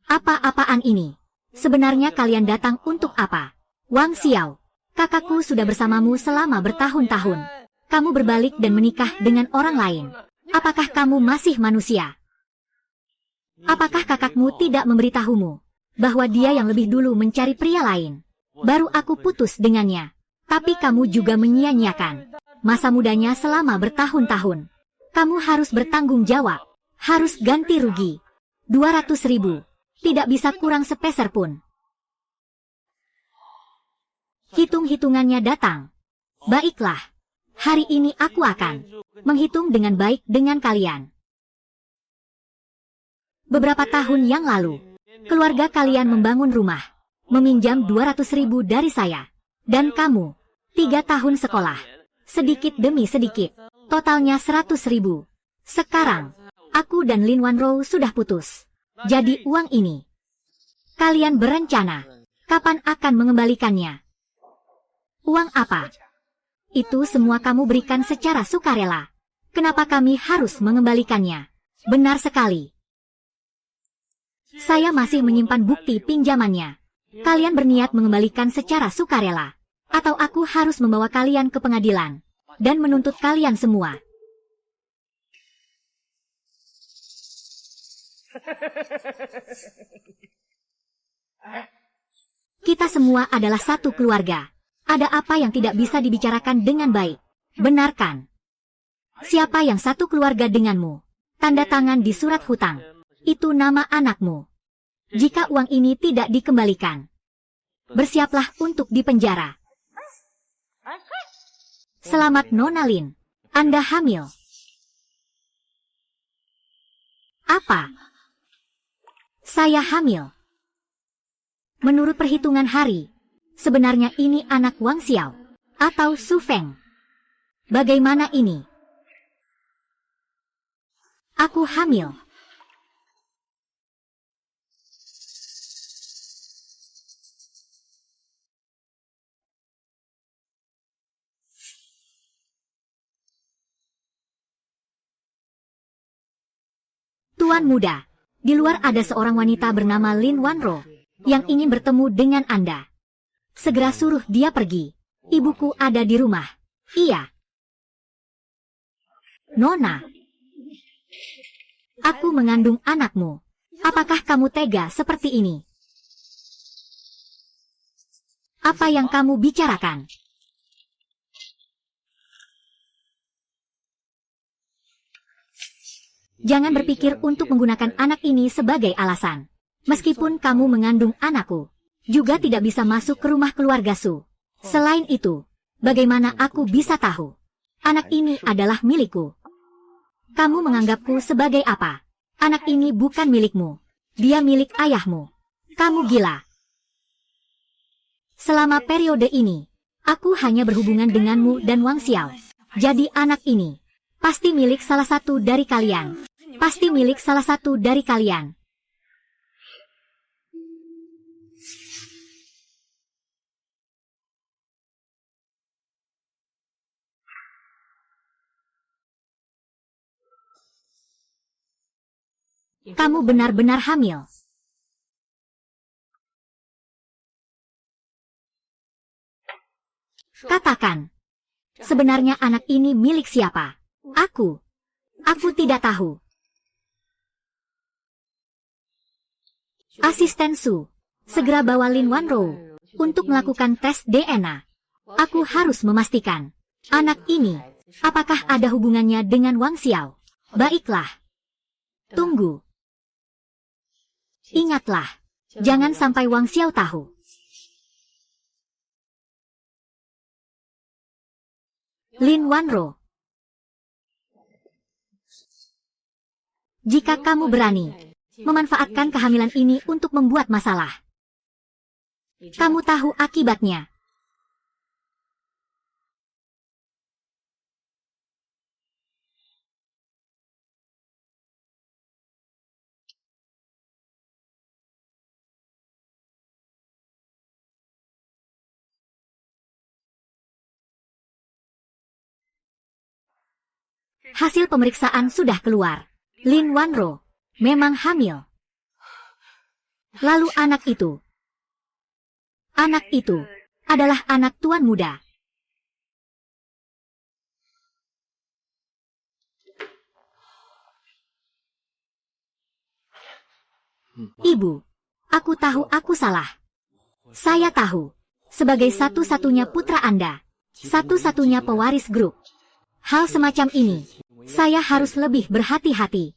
Apa-apaan ini? Sebenarnya kalian datang untuk apa? Wang Xiao, kakakku sudah bersamamu selama bertahun-tahun. Kamu berbalik dan menikah dengan orang lain. Apakah kamu masih manusia? Apakah kakakmu tidak memberitahumu bahwa dia yang lebih dulu mencari pria lain? Baru aku putus dengannya. Tapi kamu juga menyia-nyiakan masa mudanya selama bertahun-tahun. Kamu harus bertanggung jawab. Harus ganti rugi. 200.000. Tidak bisa kurang sepeser pun. Hitung-hitungannya datang. Baiklah. Hari ini aku akan menghitung dengan baik dengan kalian. Beberapa tahun yang lalu, keluarga kalian membangun rumah. meminjam 200.000 dari saya. Dan kamu, 3 tahun sekolah. Sedikit demi sedikit, totalnya 100.000. Sekarang, aku dan Lin Wanro sudah putus. Jadi uang ini, kalian berencana, kapan akan mengembalikannya? Uang apa? Itu semua kamu berikan secara sukarela. Kenapa kami harus mengembalikannya? Benar sekali. Saya masih menyimpan bukti pinjamannya. Kalian berniat mengembalikan secara sukarela. Atau aku harus membawa kalian ke pengadilan. Dan menuntut kalian semua. Kita semua adalah satu keluarga. Ada apa yang tidak bisa dibicarakan dengan baik. Benar kan? Siapa yang satu keluarga denganmu? Tanda tangan di surat hutang. Itu nama anakmu. Jika uang ini tidak dikembalikan, bersiaplah untuk dipenjara. Selamat Nona Lin. Anda hamil. Apa? Saya hamil. Menurut perhitungan hari, sebenarnya ini anak Wang Xiao atau Su Feng. Bagaimana ini? Aku hamil. Tuan muda, di luar ada seorang wanita bernama Lin Wanro yang ingin bertemu dengan Anda. Segera suruh dia pergi. Ibuku ada di rumah. Iya. Nona, aku mengandung anakmu. Apakah kamu tega seperti ini? Apa yang kamu bicarakan? Jangan berpikir untuk menggunakan anak ini sebagai alasan. Meskipun kamu mengandung anakku, juga tidak bisa masuk ke rumah keluarga Su. Selain itu, bagaimana aku bisa tahu? Anak ini adalah milikku. Kamu menganggapku sebagai apa? Anak ini bukan milikmu. Dia milik ayahmu. Kamu gila. Selama periode ini, aku hanya berhubungan denganmu dan Wang Xiao. Jadi anak ini pasti milik salah satu dari kalian. Pasti milik salah satu dari kalian. Kamu benar-benar hamil. Katakan, sebenarnya anak ini milik siapa? Aku. Aku tidak tahu. Asisten Su, segera bawa Lin Wanro untuk melakukan tes DNA. Aku harus memastikan, anak ini, apakah ada hubungannya dengan Wang Xiao? Baiklah. Tunggu. Ingatlah, jangan sampai Wang Xiao tahu. Lin Wanro, jika kamu berani memanfaatkan kehamilan ini untuk membuat masalah, kamu tahu akibatnya. Hasil pemeriksaan sudah keluar. Lin Wanro memang hamil. Lalu anak itu adalah anak tuan muda. Ibu, aku tahu aku salah. Saya tahu, sebagai satu-satunya putra Anda, satu-satunya pewaris grup, hal semacam ini, saya harus lebih berhati-hati.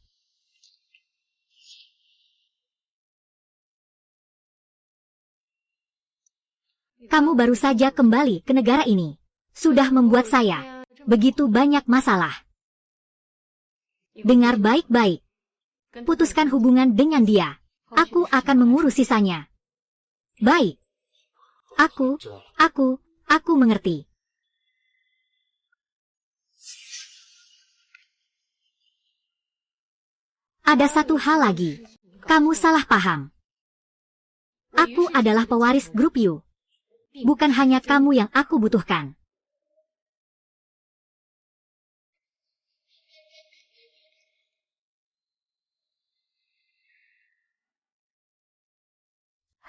Kamu baru saja kembali ke negara ini. Sudah membuat saya begitu banyak masalah. Dengar baik-baik. Putuskan hubungan dengan dia. Aku akan mengurus sisanya. Baik. Aku mengerti. Ada satu hal lagi. Kamu salah paham. Aku adalah pewaris grup Yu. Bukan hanya kamu yang aku butuhkan.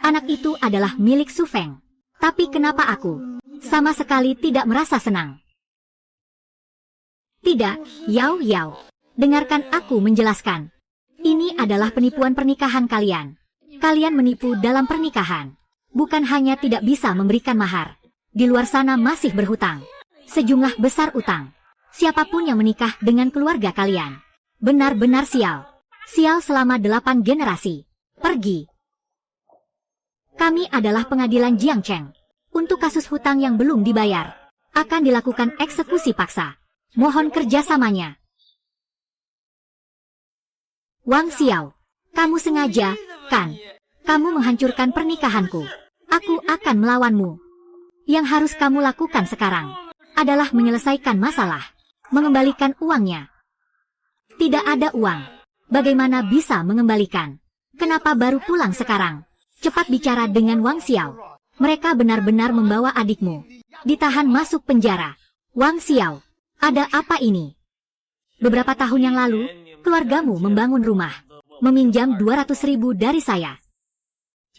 Anak itu adalah milik Su Feng. Tapi kenapa aku sama sekali tidak merasa senang? Tidak, Yao Yao. Dengarkan aku menjelaskan. Ini adalah penipuan pernikahan kalian. Kalian menipu dalam pernikahan. Bukan hanya tidak bisa memberikan mahar. Di luar sana masih berhutang. Sejumlah besar utang. Siapapun yang menikah dengan keluarga kalian. Benar-benar sial. Sial selama 8 generasi. Pergi. Kami adalah pengadilan Jiangcheng. Untuk kasus hutang yang belum dibayar, akan dilakukan eksekusi paksa. Mohon kerjasamanya. Wang Xiao, kamu sengaja, kan? Kamu menghancurkan pernikahanku. Aku akan melawanmu. Yang harus kamu lakukan sekarang adalah menyelesaikan masalah. Mengembalikan uangnya. Tidak ada uang. Bagaimana bisa mengembalikan? Kenapa baru pulang sekarang? Cepat bicara dengan Wang Xiao. Mereka benar-benar membawa adikmu. Ditahan masuk penjara. Wang Xiao, ada apa ini? Beberapa tahun yang lalu, keluargamu membangun rumah. Meminjam 200.000 dari saya.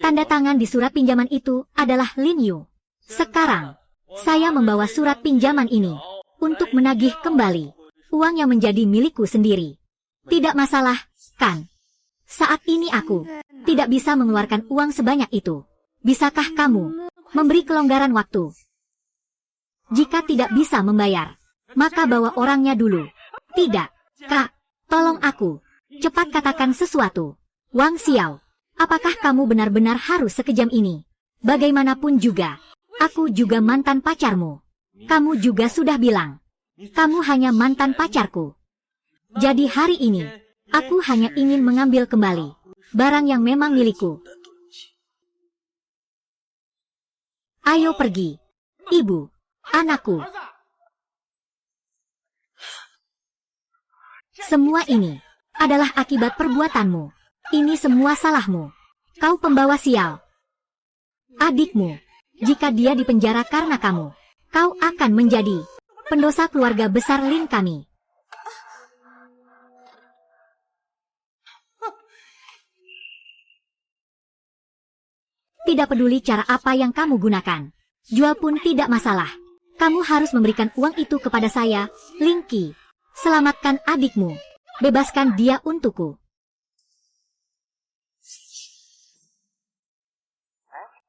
Tanda tangan di surat pinjaman itu adalah Lin Yu. Sekarang, saya membawa surat pinjaman ini untuk menagih kembali uang yang menjadi milikku sendiri. Tidak masalah, kan? Saat ini aku tidak bisa mengeluarkan uang sebanyak itu. Bisakah kamu memberi kelonggaran waktu? Jika tidak bisa membayar, maka bawa orangnya dulu. Tidak, Kak, tolong aku. Cepat katakan sesuatu. Wang Xiao, apakah kamu benar-benar harus sekejam ini? Bagaimanapun juga, aku juga mantan pacarmu. Kamu juga sudah bilang, kamu hanya mantan pacarku. Jadi hari ini, aku hanya ingin mengambil kembali barang yang memang milikku. Ayo pergi. Ibu, anakku. Semua ini adalah akibat perbuatanmu. Ini semua salahmu. Kau pembawa sial. Adikmu, jika dia dipenjara karena kamu, kau akan menjadi pendosa keluarga besar Lin kami. Tidak peduli cara apa yang kamu gunakan. Jual pun tidak masalah. Kamu harus memberikan uang itu kepada saya, Ling Qi. Selamatkan adikmu. Bebaskan dia untukku.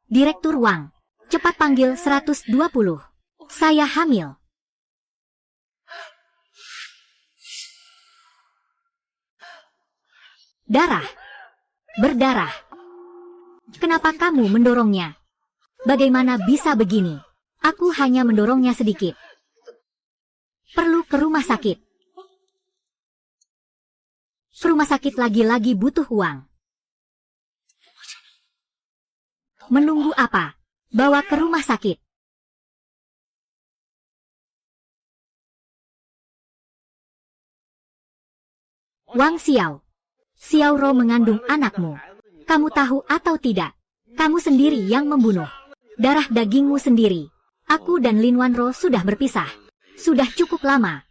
Direktur Wang, cepat panggil 120. Saya hamil. Darah. Berdarah. Kenapa kamu mendorongnya? Bagaimana bisa begini? Aku hanya mendorongnya sedikit. Perlu ke rumah sakit. Ke rumah sakit lagi-lagi butuh uang. Menunggu apa? Bawa ke rumah sakit. Wang Xiao. Xiao Ro mengandung anakmu. Kamu tahu atau tidak? Kamu sendiri yang membunuh. Darah dagingmu sendiri. Aku dan Lin Wanro sudah berpisah. Sudah cukup lama.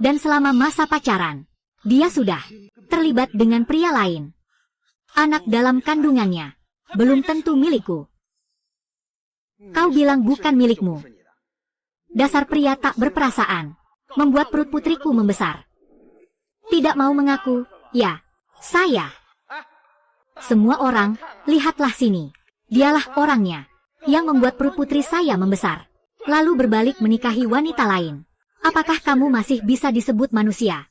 Dan selama masa pacaran, dia sudah terlibat dengan pria lain. Anak dalam kandungannya belum tentu milikku. Kau bilang bukan milikmu. Dasar pria tak berperasaan. Membuat perut putriku membesar. Tidak mau mengaku, ya, saya. Semua orang, lihatlah sini. Dialah orangnya yang membuat perut putri saya membesar. Lalu berbalik menikahi wanita lain. Apakah kamu masih bisa disebut manusia?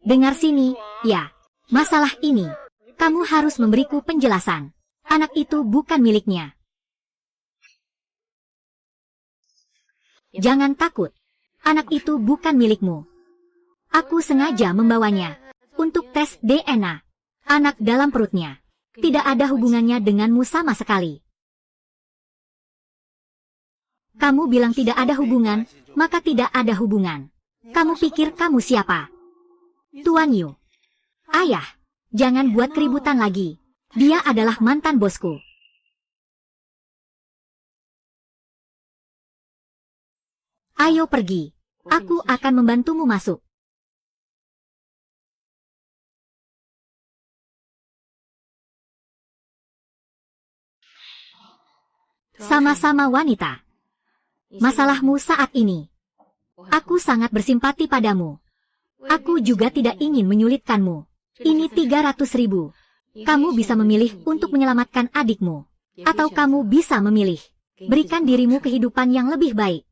Dengar sini, ya. Masalah ini, kamu harus memberiku penjelasan. Anak itu bukan miliknya. Jangan takut. Anak itu bukan milikmu. Aku sengaja membawanya untuk tes DNA. Anak dalam perutnya tidak ada hubungannya denganmu sama sekali. Kamu bilang tidak ada hubungan, maka tidak ada hubungan. Kamu pikir kamu siapa? Tuan Yu. Ayah, jangan buat keributan lagi. Dia adalah mantan bosku. Ayo pergi. Aku akan membantumu masuk. Sama-sama wanita. Masalahmu saat ini. Aku sangat bersimpati padamu. Aku juga tidak ingin menyulitkanmu. Ini 300.000. Kamu bisa memilih untuk menyelamatkan adikmu. Atau kamu bisa memilih. Berikan dirimu kehidupan yang lebih baik.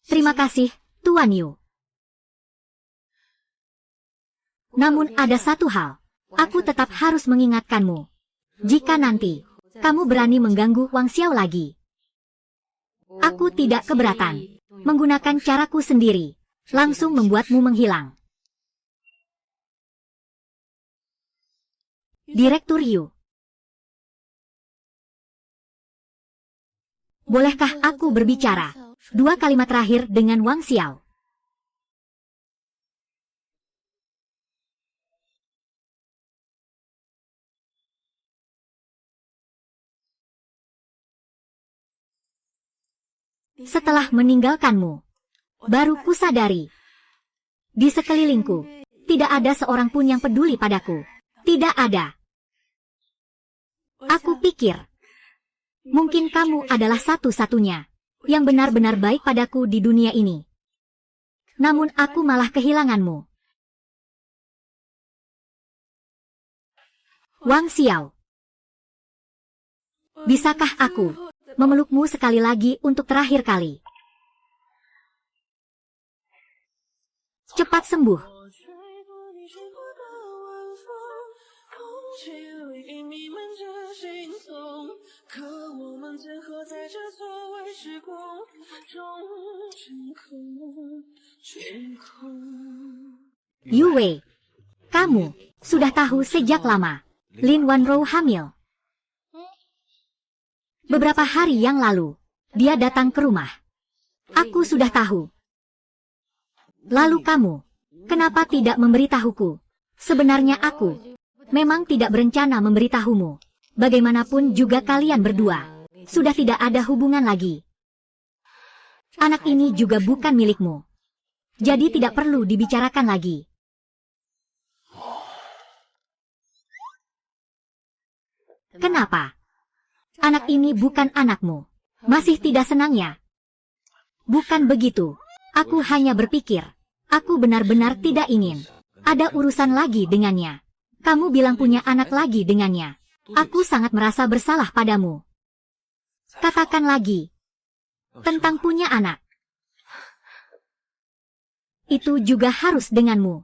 Terima kasih, Tuan Yu. Namun ada satu hal. Aku tetap harus mengingatkanmu. Jika nanti kamu berani mengganggu Wang Xiao lagi, aku tidak keberatan. Menggunakan caraku sendiri. Langsung membuatmu menghilang. Direktur Yu. Bolehkah aku berbicara? 2 kalimat terakhir dengan Wang Xiao. Setelah meninggalkanmu, baru kusadari. Di sekelilingku, tidak ada seorang pun yang peduli padaku. Tidak ada. Aku pikir, mungkin kamu adalah satu-satunya yang benar-benar baik padaku di dunia ini. Namun aku malah kehilanganmu. Wang Xiao. Bisakah aku memelukmu sekali lagi untuk terakhir kali? Cepat sembuh. Yu Wei, kamu sudah tahu sejak lama Lin Wanrou hamil. Beberapa hari yang lalu, dia datang ke rumah. Aku sudah tahu. Lalu kamu, kenapa tidak memberitahuku? Sebenarnya aku memang tidak berencana memberitahumu. Bagaimanapun juga kalian berdua sudah tidak ada hubungan lagi. Anak ini juga bukan milikmu. Jadi tidak perlu dibicarakan lagi. Kenapa? Anak ini bukan anakmu. Masih tidak senang ya? Bukan begitu. Aku hanya berpikir, aku benar-benar tidak ingin ada urusan lagi dengannya. Kamu bilang punya anak lagi dengannya. Aku sangat merasa bersalah padamu. Katakan lagi tentang punya anak. Itu juga harus denganmu.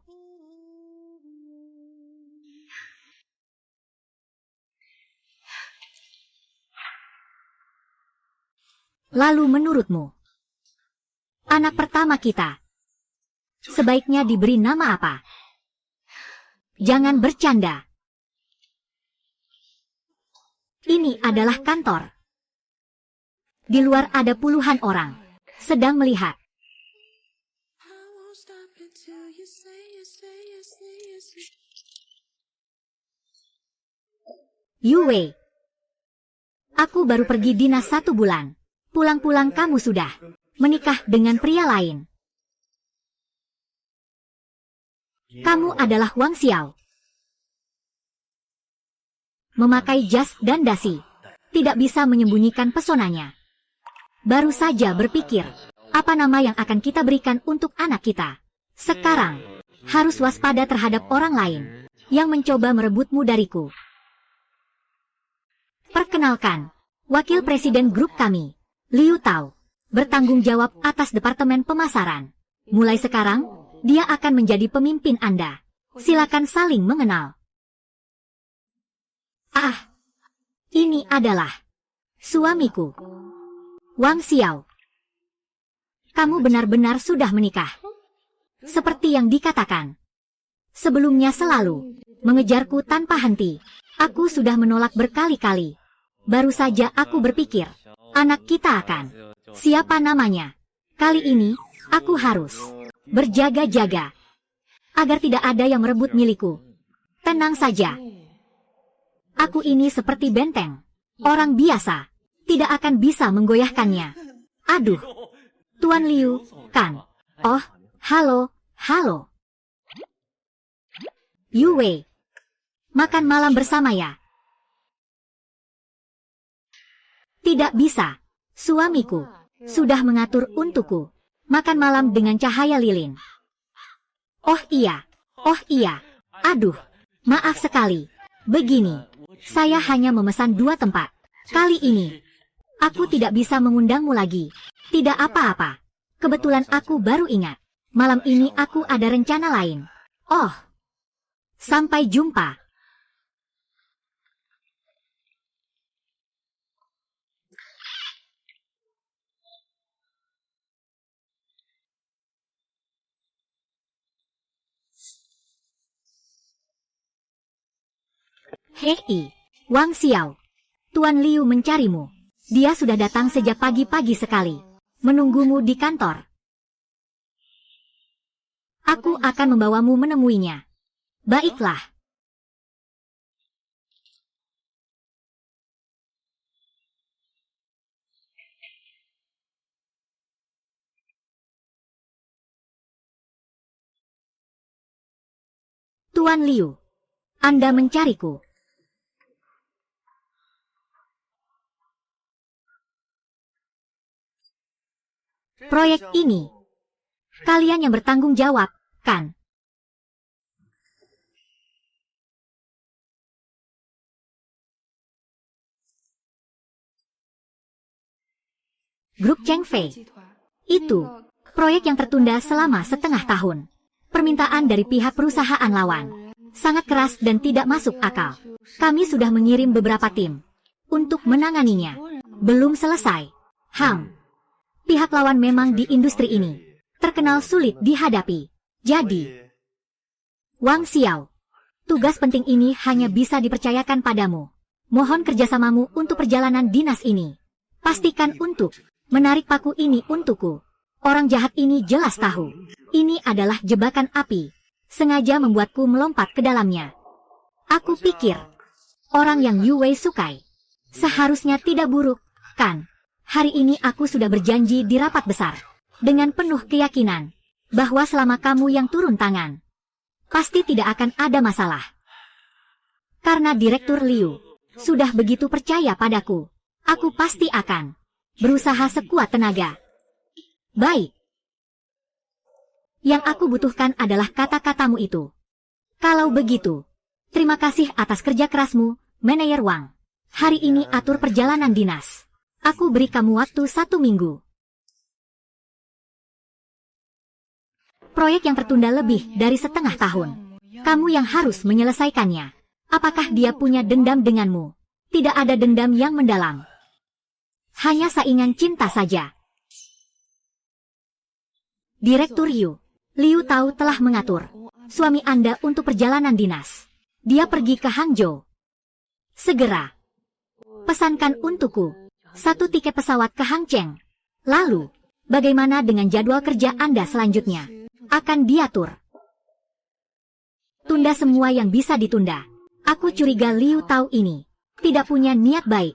Lalu menurutmu, anak pertama kita sebaiknya diberi nama apa? Jangan bercanda. Ini adalah kantor. Di luar ada puluhan orang sedang melihat. Yu Wei, aku baru pergi dinas 1 bulan. Pulang-pulang kamu sudah menikah dengan pria lain. Kamu adalah Wang Xiao. Memakai jas dan dasi, tidak bisa menyembunyikan pesonanya. Baru saja berpikir, apa nama yang akan kita berikan untuk anak kita. Sekarang, harus waspada terhadap orang lain yang mencoba merebutmu dariku. Perkenalkan, Wakil Presiden grup kami, Liu Tao, bertanggung jawab atas Departemen Pemasaran. Mulai sekarang, dia akan menjadi pemimpin Anda. Silakan saling mengenal. Ah, ini adalah suamiku, Wang Xiao. Kamu benar-benar sudah menikah. Seperti yang dikatakan. Sebelumnya selalu mengejarku tanpa henti. Aku sudah menolak berkali-kali. Baru saja aku berpikir, Anak kita akan. Siapa namanya? Kali ini, aku harus berjaga-jaga agar tidak ada yang merebut milikku. Tenang saja. Aku ini seperti benteng. Orang biasa tidak akan bisa menggoyahkannya. Aduh. Tuan Liu, kan? Oh, halo, halo. Yu Wei. Makan malam bersama ya? Tidak bisa. Suamiku sudah mengatur untukku makan malam dengan cahaya lilin. Oh iya. Aduh, maaf sekali. Begini, saya hanya memesan 2 tempat. Kali ini, aku tidak bisa mengundangmu lagi. Tidak apa-apa. Kebetulan aku baru ingat. Malam ini aku ada rencana lain. Oh, sampai jumpa. Hei, Wang Xiao. Tuan Liu mencarimu. Dia sudah datang sejak pagi-pagi sekali. Menunggumu di kantor. Aku akan membawamu menemuinya. Baiklah. Tuan Liu, Anda mencariku. Proyek ini, kalian yang bertanggung jawab, kan? Grup Cheng Fei. Itu, proyek yang tertunda selama setengah tahun. Permintaan dari pihak perusahaan lawan sangat keras dan tidak masuk akal. Kami sudah mengirim beberapa tim untuk menanganinya. Belum selesai. Pihak lawan memang di industri ini terkenal sulit dihadapi. Jadi, Wang Xiao, tugas penting ini hanya bisa dipercayakan padamu. Mohon kerjasamamu untuk perjalanan dinas ini. Pastikan untuk menarik paku ini untukku. Orang jahat ini jelas tahu. Ini adalah jebakan api. Sengaja membuatku melompat ke dalamnya. Aku pikir, orang yang Yu Wei sukai seharusnya tidak buruk, kan? Hari ini aku sudah berjanji di rapat besar, dengan penuh keyakinan, bahwa selama kamu yang turun tangan, pasti tidak akan ada masalah. Karena Direktur Liu sudah begitu percaya padaku, aku pasti akan berusaha sekuat tenaga. Baik. Yang aku butuhkan adalah kata-katamu itu. Kalau begitu, terima kasih atas kerja kerasmu, Manajer Wang. Hari ini atur perjalanan dinas. Aku beri kamu waktu 1 minggu. Proyek yang tertunda lebih dari setengah tahun. Kamu yang harus menyelesaikannya. Apakah dia punya dendam denganmu? Tidak ada dendam yang mendalam. Hanya saingan cinta saja. Direktur Liu tahu telah mengatur suami Anda untuk perjalanan dinas. Dia pergi ke Hangzhou. Segera. Pesankan untukku 1 tiket pesawat ke Hangzhou. Lalu, bagaimana dengan jadwal kerja Anda selanjutnya? Akan diatur. Tunda semua yang bisa ditunda. Aku curiga Liu tahu ini. Tidak punya niat baik.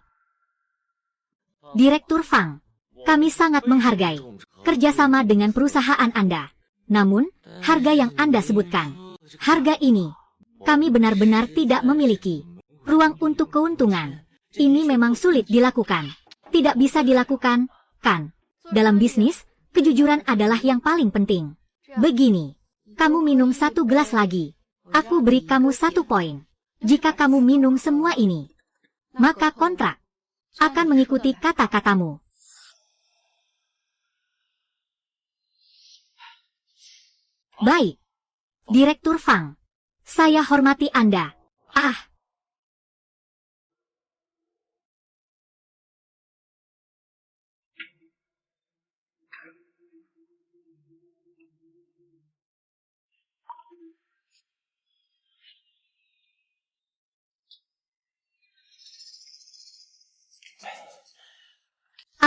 Direktur Fang, kami sangat menghargai kerjasama dengan perusahaan Anda. Namun, harga yang Anda sebutkan, harga ini, kami benar-benar tidak memiliki ruang untuk keuntungan. Ini memang sulit dilakukan. Tidak bisa dilakukan, kan? Dalam bisnis, kejujuran adalah yang paling penting. Begini, kamu minum 1 gelas lagi. Aku beri kamu 1 poin. Jika kamu minum semua ini, maka kontrak akan mengikuti kata-katamu. Baik. Direktur Fang, saya hormati Anda.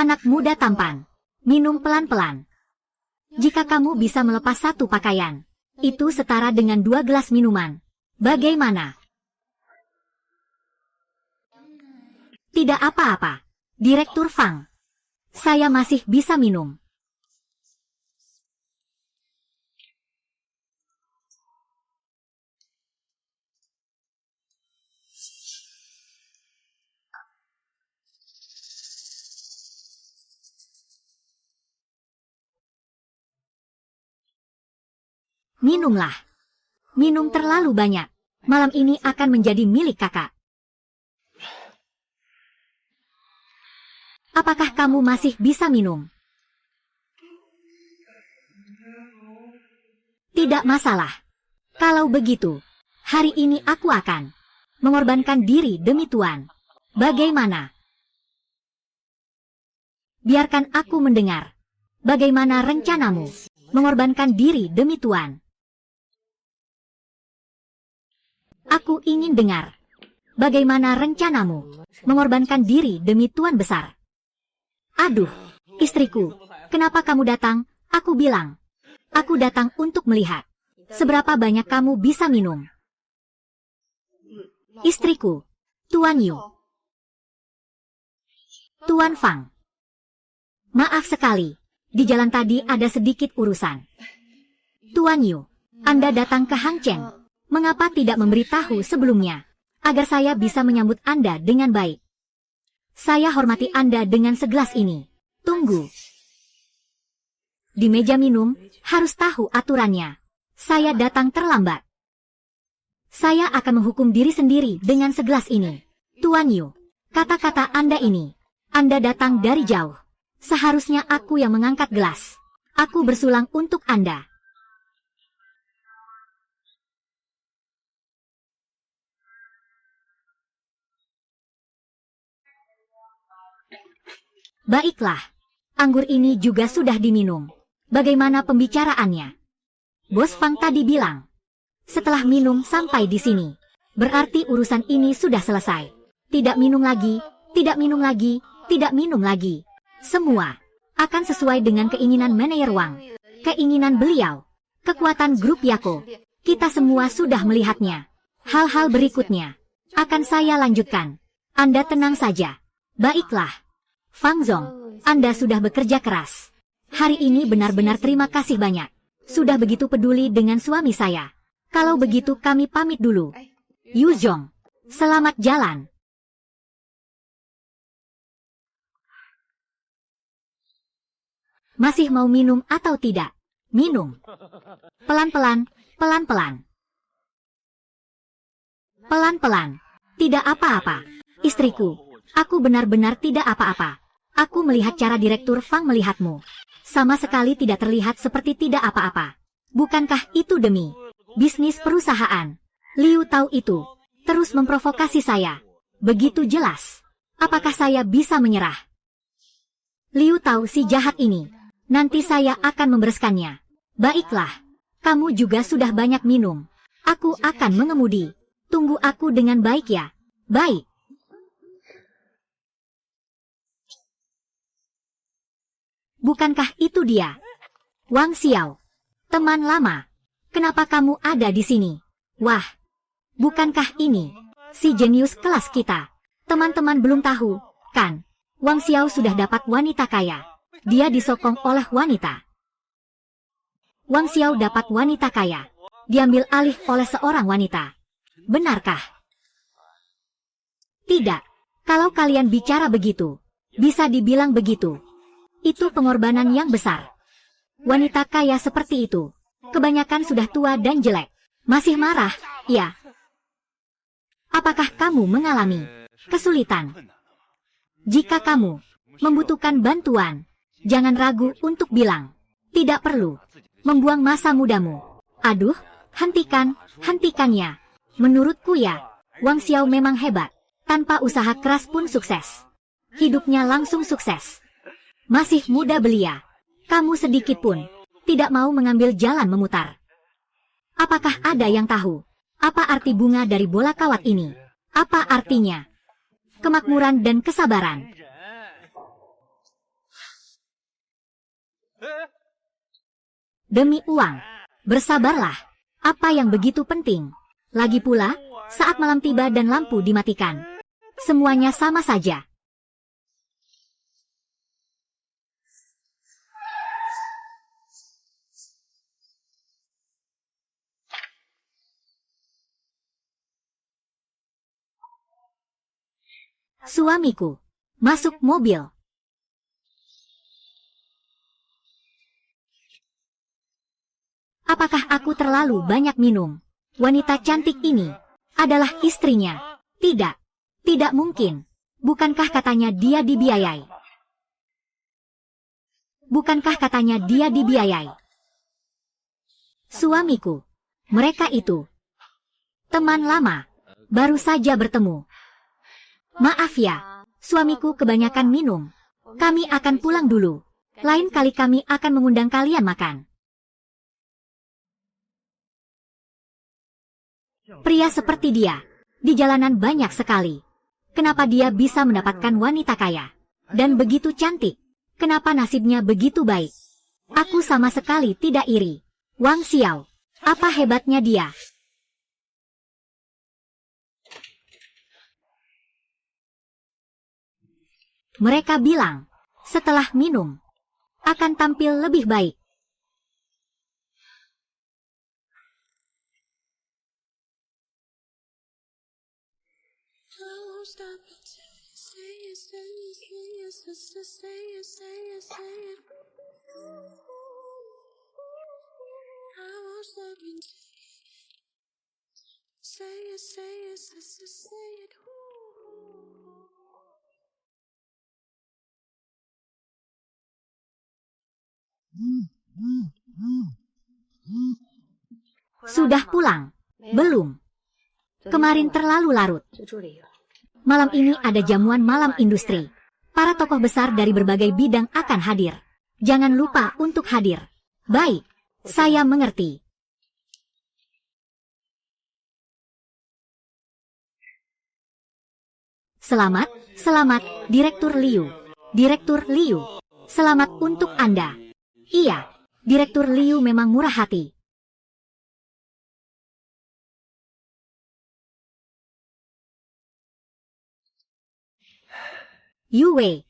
Anak muda tampan, minum pelan-pelan. Jika kamu bisa melepas satu pakaian, itu setara dengan 2 gelas minuman. Bagaimana? Tidak apa-apa, Direktur Fang. Saya masih bisa minum. Minumlah. Minum terlalu banyak. Malam ini akan menjadi milik kakak. Apakah kamu masih bisa minum? Tidak masalah. Kalau begitu, hari ini aku akan mengorbankan diri demi Tuan. Bagaimana? Biarkan aku mendengar. Bagaimana rencanamu mengorbankan diri demi Tuan? Aku ingin dengar. Bagaimana rencanamu mengorbankan diri demi Tuan besar? Aduh, istriku, kenapa kamu datang? Aku bilang. Aku datang untuk melihat. Seberapa banyak kamu bisa minum? Istriku, Tuan Yu. Tuan Fang. Maaf sekali, di jalan tadi ada sedikit urusan. Tuan Yu, Anda datang ke Hang Cheng. Mengapa tidak memberitahu sebelumnya, agar saya bisa menyambut Anda dengan baik? Saya hormati Anda dengan segelas ini. Tunggu. Di meja minum, harus tahu aturannya. Saya datang terlambat. Saya akan menghukum diri sendiri dengan segelas ini. Tuan Yu, kata-kata Anda ini. Anda datang dari jauh. Seharusnya aku yang mengangkat gelas. Aku bersulang untuk Anda. Baiklah, anggur ini juga sudah diminum. Bagaimana pembicaraannya? Bos Fang tadi bilang, setelah minum sampai di sini, berarti urusan ini sudah selesai. Tidak minum lagi, tidak minum lagi, tidak minum lagi. Semua akan sesuai dengan keinginan manajer Wang, keinginan beliau, kekuatan grup Yako. Kita semua sudah melihatnya. Hal-hal berikutnya akan saya lanjutkan. Anda tenang saja. Baiklah. Fang Zong, Anda sudah bekerja keras. Hari ini benar-benar terima kasih banyak. Sudah begitu peduli dengan suami saya. Kalau begitu kami pamit dulu. Yu Zhong, selamat jalan. Masih mau minum atau tidak? Minum. Pelan-pelan, pelan-pelan. Pelan-pelan. Tidak apa-apa. Istriku, aku benar-benar tidak apa-apa. Aku melihat cara Direktur Fang melihatmu. Sama sekali tidak terlihat seperti tidak apa-apa. Bukankah itu demi bisnis perusahaan? Liu tahu itu. Terus memprovokasi saya. Begitu jelas. Apakah saya bisa menyerah? Liu tahu si jahat ini. Nanti saya akan membereskannya. Baiklah. Kamu juga sudah banyak minum. Aku akan mengemudi. Tunggu aku dengan baik ya. Baik. Bukankah itu dia? Wang Xiao. Teman lama. Kenapa kamu ada di sini? Wah. Bukankah ini si jenius kelas kita? Teman-teman belum tahu, kan? Wang Xiao sudah dapat wanita kaya. Dia disokong oleh wanita. Wang Xiao dapat wanita kaya. Diambil alih oleh seorang wanita. Benarkah? Tidak. Kalau kalian bicara begitu, bisa dibilang begitu. Itu pengorbanan yang besar. Wanita kaya seperti itu, kebanyakan sudah tua dan jelek. Masih marah, ya? Apakah kamu mengalami kesulitan? Jika kamu membutuhkan bantuan, jangan ragu untuk bilang. Tidak perlu membuang masa mudamu. Aduh, hentikannya. Menurutku ya, Wang Xiao memang hebat. Tanpa usaha keras pun sukses. Hidupnya langsung sukses. Masih muda belia. Kamu sedikit pun tidak mau mengambil jalan memutar. Apakah ada yang tahu? Apa arti bunga dari bola kawat ini? Apa artinya? Kemakmuran dan kesabaran. Demi uang. Bersabarlah. Apa yang begitu penting? Lagi pula, saat malam tiba dan lampu dimatikan. Semuanya sama saja. Suamiku. Masuk mobil. Apakah aku terlalu banyak minum? Wanita cantik ini adalah istrinya. Tidak. Tidak mungkin. Bukankah katanya dia dibiayai? Bukankah katanya dia dibiayai? Suamiku. Mereka itu teman lama. Baru saja bertemu. Maaf ya. Suamiku kebanyakan minum. Kami akan pulang dulu. Lain kali kami akan mengundang kalian makan. Pria seperti dia, di jalanan banyak sekali. Kenapa dia bisa mendapatkan wanita kaya? Dan begitu cantik. Kenapa nasibnya begitu baik? Aku sama sekali tidak iri. Wang Xiao, apa hebatnya dia? Mereka bilang, setelah minum, akan tampil lebih baik. Sudah pulang? Belum. Kemarin terlalu larut. Malam ini ada jamuan malam industri. Para tokoh besar dari berbagai bidang akan hadir. Jangan lupa untuk hadir. Baik, saya mengerti. Selamat, Direktur Liu. Direktur Liu, selamat untuk Anda. Iya, Direktur Liu memang murah hati. Yue,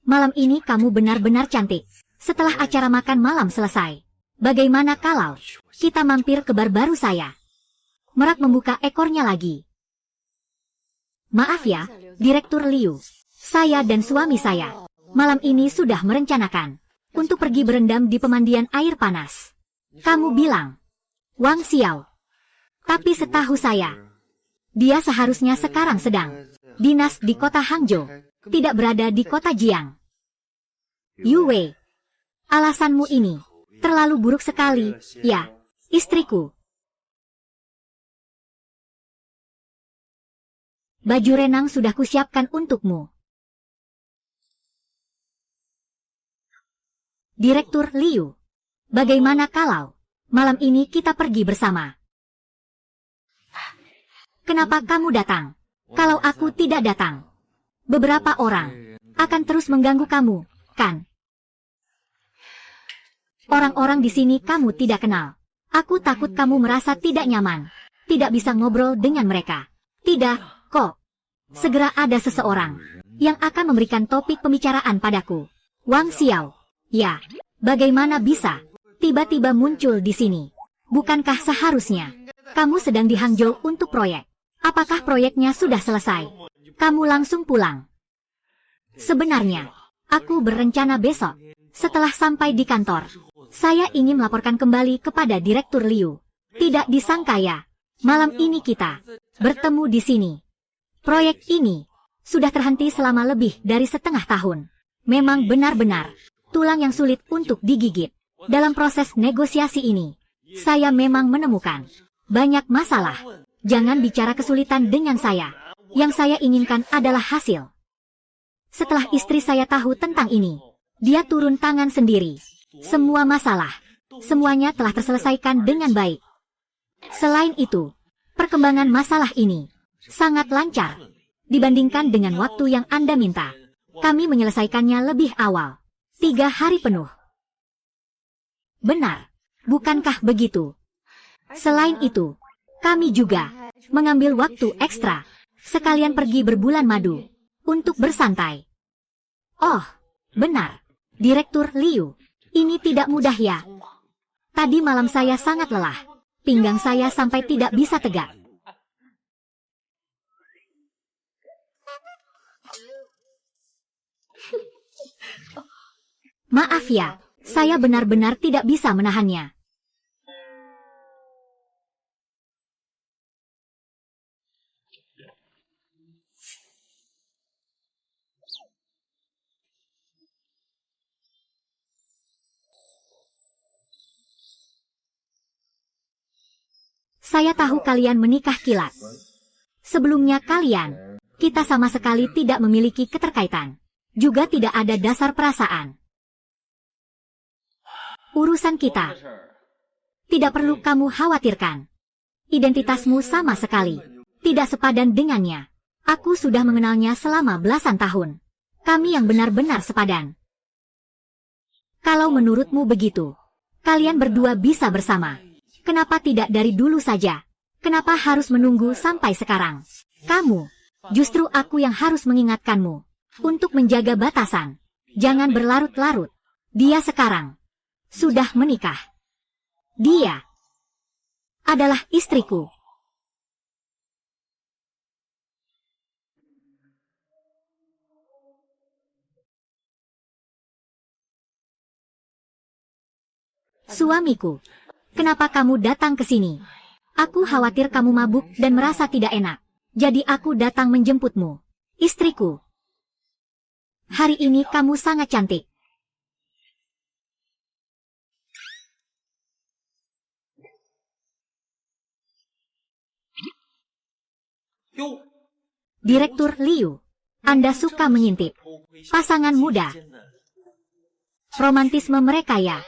malam ini kamu benar-benar cantik. Setelah acara makan malam selesai, bagaimana kalau kita mampir ke bar baru saya? Merak membuka ekornya lagi. Maaf ya, Direktur Liu. Saya dan suami saya, malam ini sudah merencanakan untuk pergi berendam di pemandian air panas. Kamu bilang, Wang Xiao. Tapi setahu saya, dia seharusnya sekarang sedang dinas di kota Hangzhou, tidak berada di kota Jiang. Yue, alasanmu ini terlalu buruk sekali, ya, istriku. Baju renang sudah kusiapkan untukmu. Direktur Liu, bagaimana kalau malam ini kita pergi bersama? Kenapa kamu datang? Kalau aku tidak datang, beberapa orang akan terus mengganggu kamu, kan? Orang-orang di sini kamu tidak kenal. Aku takut kamu merasa tidak nyaman, tidak bisa ngobrol dengan mereka. Tidak, kok. Segera ada seseorang yang akan memberikan topik pembicaraan padaku. Wang Xiao. Ya, bagaimana bisa tiba-tiba muncul di sini? Bukankah seharusnya kamu sedang di Hangzhou untuk proyek? Apakah proyeknya sudah selesai? Kamu langsung pulang. Sebenarnya, aku berencana besok, setelah sampai di kantor, saya ingin melaporkan kembali kepada Direktur Liu. Tidak disangka ya, malam ini kita bertemu di sini. Proyek ini sudah terhenti selama lebih dari setengah tahun. Memang benar-benar tulang yang sulit untuk digigit. Dalam proses negosiasi ini, saya memang menemukan banyak masalah. Jangan bicara kesulitan dengan saya. Yang saya inginkan adalah hasil. Setelah istri saya tahu tentang ini, dia turun tangan sendiri. Semua masalah, semuanya telah terselesaikan dengan baik. Selain itu, perkembangan masalah ini sangat lancar dibandingkan dengan waktu yang Anda minta. Kami menyelesaikannya lebih awal, 3 hari penuh. Benar, bukankah begitu? Selain itu, kami juga mengambil waktu ekstra, sekalian pergi berbulan madu, untuk bersantai. Oh, benar, Direktur Liu, ini tidak mudah ya. Tadi malam saya sangat lelah, pinggang saya sampai tidak bisa tegak. Maaf ya, saya benar-benar tidak bisa menahannya. Saya tahu kalian menikah kilat. Sebelumnya kita sama sekali tidak memiliki keterkaitan. Juga tidak ada dasar perasaan. Urusan kita. Tidak perlu kamu khawatirkan. Identitasmu sama sekali tidak sepadan dengannya. Aku sudah mengenalnya selama belasan tahun. Kami yang benar-benar sepadan. Kalau menurutmu begitu, kalian berdua bisa bersama. Kenapa tidak dari dulu saja? Kenapa harus menunggu sampai sekarang? Kamu, justru aku yang harus mengingatkanmu. Untuk menjaga batasan. Jangan berlarut-larut. Dia sekarang sudah menikah. Dia adalah istriku. Suamiku, kenapa kamu datang ke sini? Aku khawatir kamu mabuk dan merasa tidak enak. Jadi aku datang menjemputmu. Istriku. Hari ini kamu sangat cantik. Direktur Liu, Anda suka mengintip pasangan muda. Romantisme mereka ya.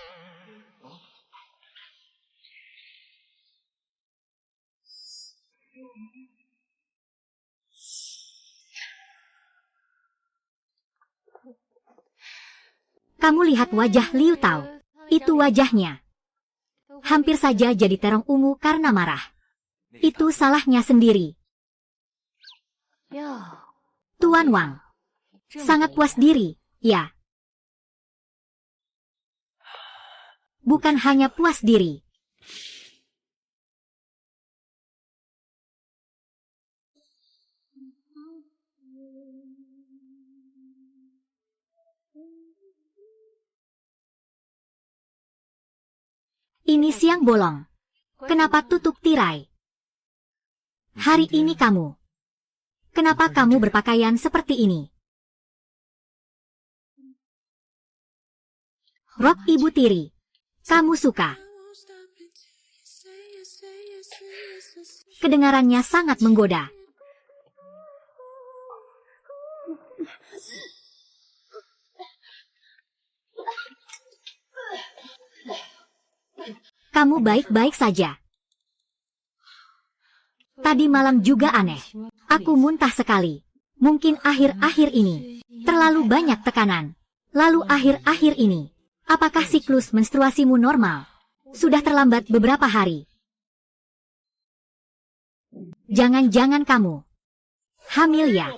Kamu lihat wajah Liu Tao. Itu wajahnya. Hampir saja jadi terong ungu karena marah. Itu salahnya sendiri. Tuan Wang. Sangat puas diri, ya. Bukan hanya puas diri. Ini siang bolong. Kenapa tutup tirai? Hari ini kamu. Kenapa kamu berpakaian seperti ini? Rok ibu tiri. Kamu suka. Kedengarannya sangat menggoda. Kamu baik-baik saja. Tadi malam juga aneh. Aku muntah sekali. Mungkin akhir-akhir ini terlalu banyak tekanan. Lalu akhir-akhir ini, apakah siklus menstruasimu normal? Sudah terlambat beberapa hari. Jangan-jangan kamu hamil ya?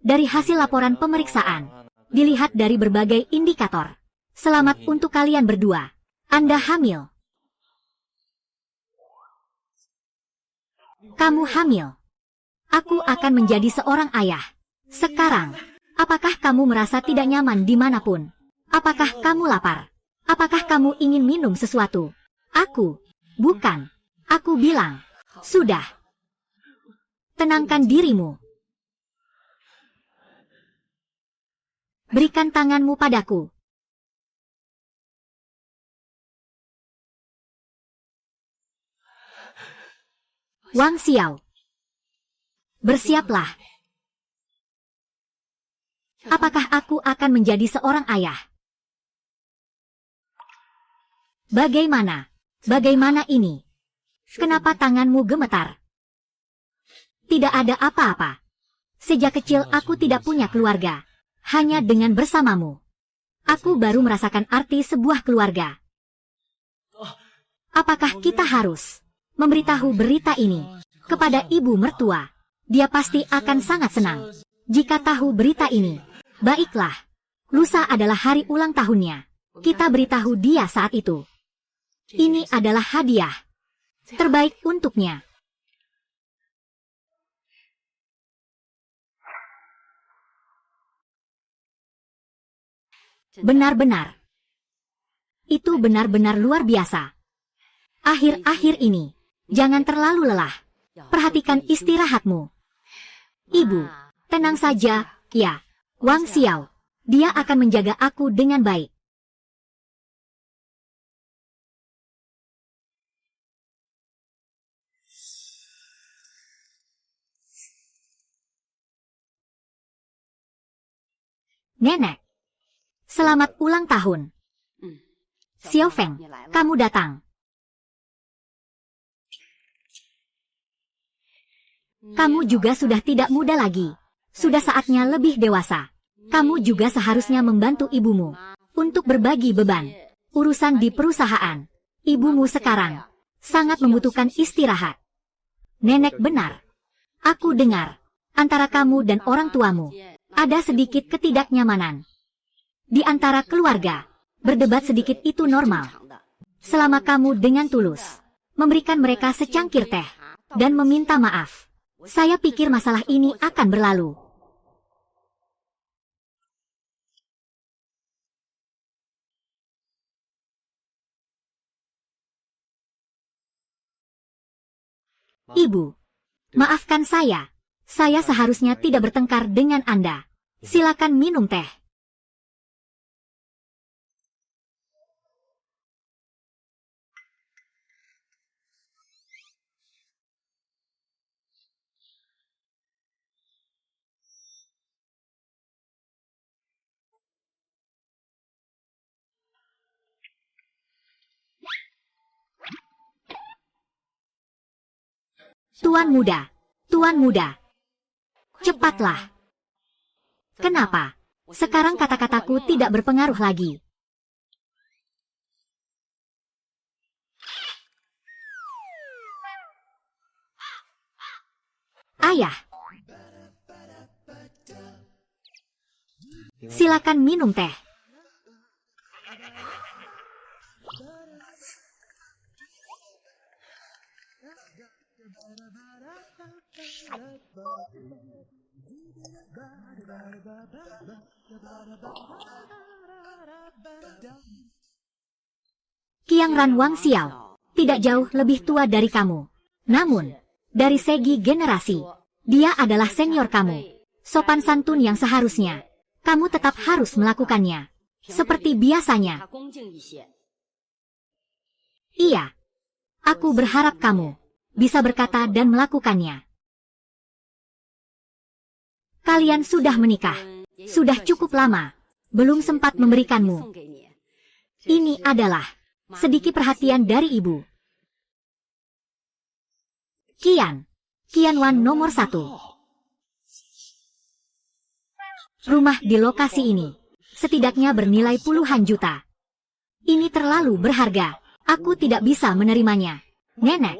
Dari hasil laporan pemeriksaan, dilihat dari berbagai indikator. Selamat untuk kalian berdua. Anda hamil. Kamu hamil. Aku akan menjadi seorang ayah. Sekarang, apakah kamu merasa tidak nyaman dimanapun? Apakah kamu lapar? Apakah kamu ingin minum sesuatu? Aku. Bukan. Aku bilang. Sudah. Tenangkan dirimu. Berikan tanganmu padaku. Wang Xiao. Bersiaplah. Apakah aku akan menjadi seorang ayah? Bagaimana? Bagaimana ini? Kenapa tanganmu gemetar? Tidak ada apa-apa. Sejak kecil aku tidak punya keluarga. Hanya dengan bersamamu, aku baru merasakan arti sebuah keluarga. Apakah kita harus memberitahu berita ini kepada ibu mertua? Dia pasti akan sangat senang jika tahu berita ini. Baiklah, lusa adalah hari ulang tahunnya. Kita beritahu dia saat itu. Ini adalah hadiah terbaik untuknya. Benar-benar. Itu benar-benar luar biasa. Akhir-akhir ini, jangan terlalu lelah. Perhatikan istirahatmu. Ibu, tenang saja, ya. Wang Xiao, dia akan menjaga aku dengan baik. Nenek, selamat ulang tahun. Xiao Feng, kamu datang. Kamu juga sudah tidak muda lagi. Sudah saatnya lebih dewasa. Kamu juga seharusnya membantu ibumu untuk berbagi beban urusan di perusahaan. Ibumu sekarang sangat membutuhkan istirahat. Nenek benar. Aku dengar antara kamu dan orang tuamu ada sedikit ketidaknyamanan. Di antara keluarga, berdebat sedikit itu normal. Selama kamu dengan tulus memberikan mereka secangkir teh dan meminta maaf, saya pikir masalah ini akan berlalu. Ibu, maafkan saya. Saya seharusnya tidak bertengkar dengan Anda. Silakan minum teh. Tuan muda, cepatlah. Kenapa? Sekarang kata-kataku tidak berpengaruh lagi. Ayah, silakan minum teh. Qiangran Wang Xiao tidak jauh lebih tua dari kamu. Namun, dari segi generasi, dia adalah senior kamu. Sopan santun yang seharusnya, kamu tetap harus melakukannya. Seperti biasanya. Iya, aku berharap kamu bisa berkata dan melakukannya. Kalian sudah menikah. Sudah cukup lama. Belum sempat memberikanmu. Ini adalah sedikit perhatian dari ibu. Qianwan nomor 1. Rumah di lokasi ini setidaknya bernilai puluhan juta. Ini terlalu berharga. Aku tidak bisa menerimanya. Nenek,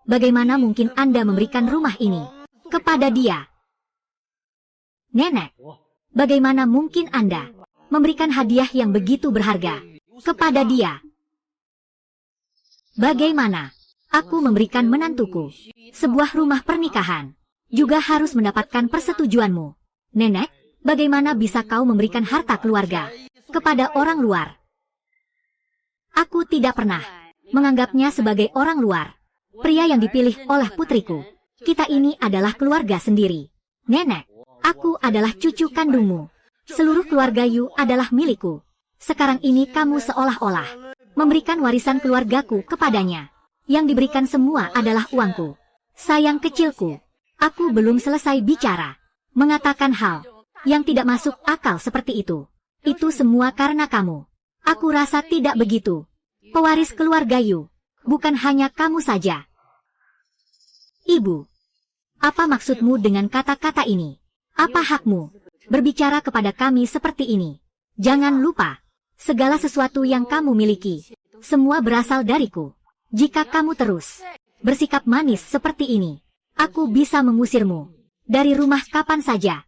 bagaimana mungkin Anda memberikan rumah ini kepada dia? Nenek, bagaimana mungkin Anda memberikan hadiah yang begitu berharga kepada dia? Bagaimana aku memberikan menantuku sebuah rumah pernikahan juga harus mendapatkan persetujuanmu? Nenek, bagaimana bisa kau memberikan harta keluarga kepada orang luar? Aku tidak pernah menganggapnya sebagai orang luar. Pria yang dipilih oleh putriku. Kita ini adalah keluarga sendiri. Nenek, aku adalah cucu kandungmu. Seluruh keluarga Yu adalah milikku. Sekarang ini kamu seolah-olah memberikan warisan keluargaku kepadanya. Yang diberikan semua adalah uangku. Sayang kecilku, aku belum selesai bicara. Mengatakan hal yang tidak masuk akal seperti itu. Itu semua karena kamu. Aku rasa tidak begitu. Pewaris keluarga Yu, bukan hanya kamu saja. Ibu, apa maksudmu dengan kata-kata ini? Apa hakmu berbicara kepada kami seperti ini? Jangan lupa, segala sesuatu yang kamu miliki, semua berasal dariku. Jika kamu terus bersikap manis seperti ini, aku bisa mengusirmu dari rumah kapan saja.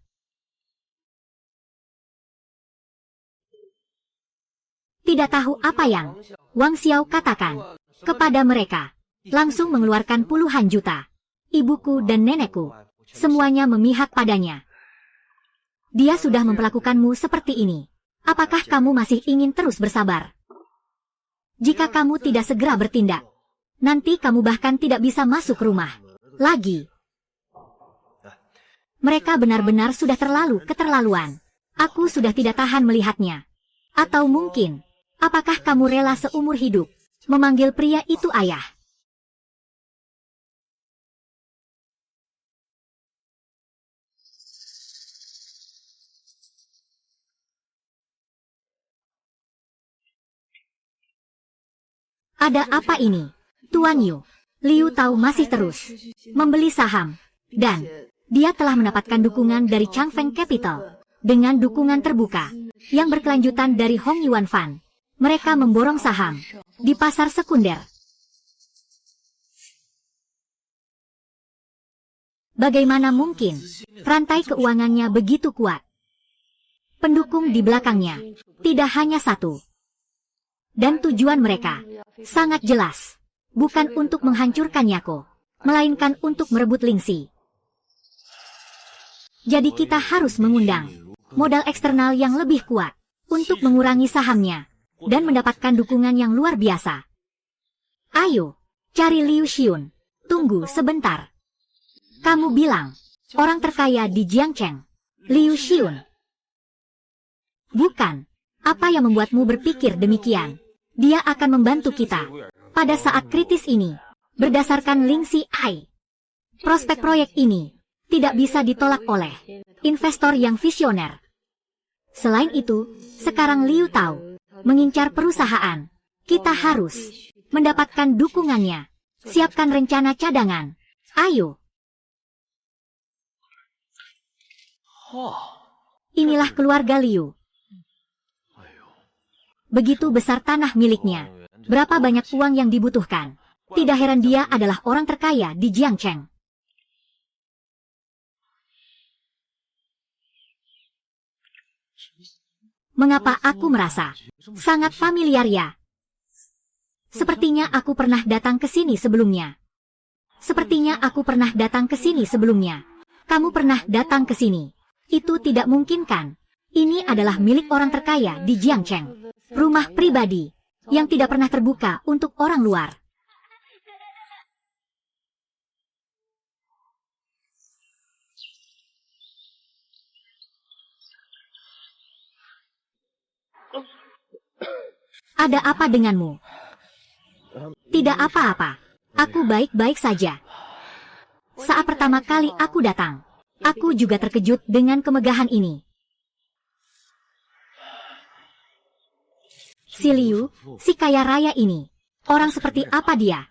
Tidak tahu apa yang Wang Xiao katakan kepada mereka. Langsung mengeluarkan puluhan juta. Ibuku dan nenekku, semuanya memihak padanya. Dia sudah memperlakukanmu seperti ini. Apakah kamu masih ingin terus bersabar? Jika kamu tidak segera bertindak, nanti kamu bahkan tidak bisa masuk rumah lagi. Mereka benar-benar sudah terlalu keterlaluan. Aku sudah tidak tahan melihatnya. Atau mungkin, apakah kamu rela seumur hidup memanggil pria itu ayah? Ada apa ini? Tuan Yu, Liu Tao masih terus membeli saham, dan dia telah mendapatkan dukungan dari Changfeng Capital dengan dukungan terbuka yang berkelanjutan dari Hong Yuan Fan. Mereka memborong saham di pasar sekunder. Bagaimana mungkin rantai keuangannya begitu kuat? Pendukung di belakangnya tidak hanya satu. Dan tujuan mereka sangat jelas. Bukan untuk menghancurkan Yako, melainkan untuk merebut Lingxi. Jadi kita harus mengundang modal eksternal yang lebih kuat untuk mengurangi sahamnya dan mendapatkan dukungan yang luar biasa. Ayo, cari Liu Xiun. Tunggu sebentar. Kamu bilang, orang terkaya di Jiangcheng, Liu Xiun. Bukan. Apa yang membuatmu berpikir demikian? Dia akan membantu kita pada saat kritis ini, berdasarkan Lingxi Ai. Prospek proyek ini tidak bisa ditolak oleh investor yang visioner. Selain itu, sekarang Liu Tao mengincar perusahaan. Kita harus mendapatkan dukungannya. Siapkan rencana cadangan. Ayo. Inilah keluarga Liu. Begitu besar tanah miliknya. Berapa banyak uang yang dibutuhkan. Tidak heran dia adalah orang terkaya di Jiangcheng. Mengapa aku merasa sangat familiar ya? Sepertinya aku pernah datang ke sini sebelumnya. Sepertinya aku pernah datang ke sini sebelumnya. Kamu pernah datang ke sini. Itu tidak mungkin kan? Ini adalah milik orang terkaya di Jiangcheng. Rumah pribadi yang tidak pernah terbuka untuk orang luar. Ada apa denganmu? Tidak apa-apa. Aku baik-baik saja. Saat pertama kali aku datang, aku juga terkejut dengan kemegahan ini. Si Liu, si kaya raya ini, orang seperti apa dia?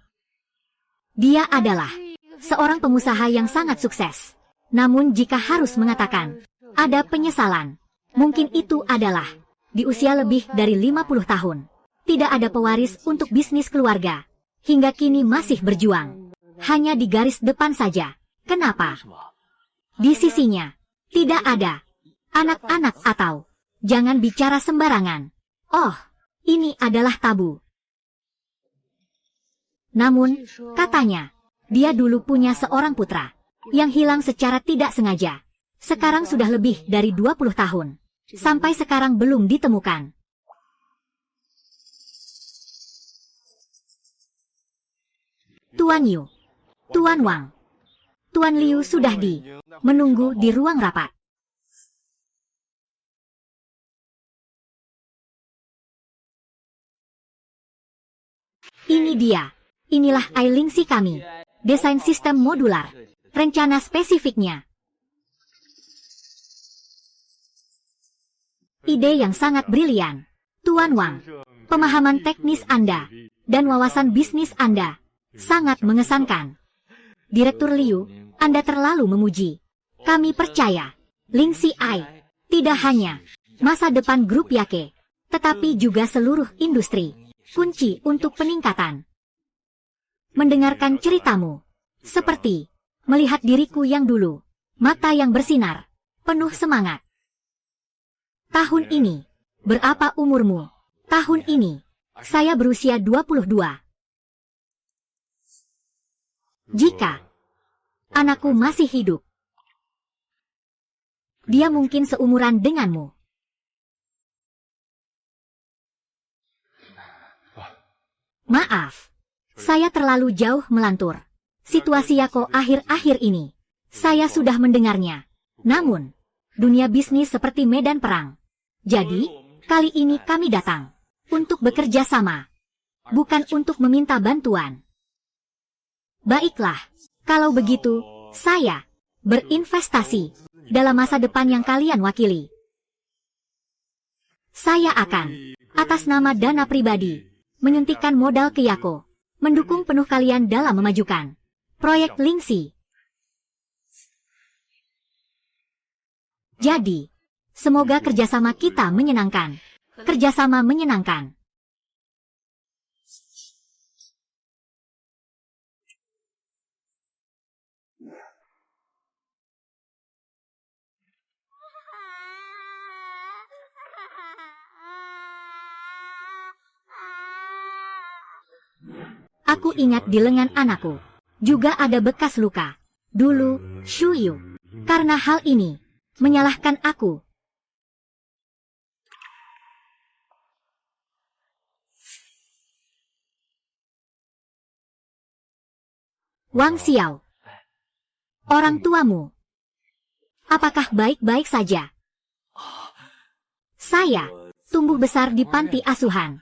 Dia adalah seorang pengusaha yang sangat sukses. Namun jika harus mengatakan, ada penyesalan. Mungkin itu adalah di usia lebih dari 50 tahun. Tidak ada pewaris untuk bisnis keluarga. Hingga kini masih berjuang. Hanya di garis depan saja. Kenapa? Di sisinya, tidak ada anak-anak atau jangan bicara sembarangan. Oh, ini adalah tabu. Namun, katanya, dia dulu punya seorang putra yang hilang secara tidak sengaja. Sekarang sudah lebih dari 20 tahun. Sampai sekarang belum ditemukan. Tuan Yu, Tuan Wang, Tuan Liu sudah menunggu di ruang rapat. Ini dia. Inilah Lingxi kami. Desain sistem modular. Rencana spesifiknya. Ide yang sangat brilian. Tuan Wang, pemahaman teknis Anda dan wawasan bisnis Anda sangat mengesankan. Direktur Liu, Anda terlalu memuji. Kami percaya Ling Si Ai, tidak hanya masa depan grup Yake, tetapi juga seluruh industri, kunci untuk peningkatan. Mendengarkan ceritamu, seperti melihat diriku yang dulu, mata yang bersinar, penuh semangat. Tahun ini, berapa umurmu? Tahun ini, saya berusia 22. Jika anakku masih hidup, dia mungkin seumuran denganmu. Maaf, saya terlalu jauh melantur. Situasi Yako akhir-akhir ini, saya sudah mendengarnya. Namun, dunia bisnis seperti medan perang. Jadi, kali ini kami datang untuk bekerja sama, bukan untuk meminta bantuan. Baiklah, kalau begitu, saya berinvestasi dalam masa depan yang kalian wakili. Saya akan, atas nama dana pribadi, menyuntikkan modal ke Yako, mendukung penuh kalian dalam memajukan proyek Ling Si. Jadi, semoga kerjasama kita menyenangkan. Kerjasama menyenangkan. Aku ingat di lengan anakku juga ada bekas luka. Dulu, Shuyu. Karena hal ini, menyalahkan aku. Wang Xiao. Orang tuamu. Apakah baik-baik saja? Saya tumbuh besar di panti asuhan.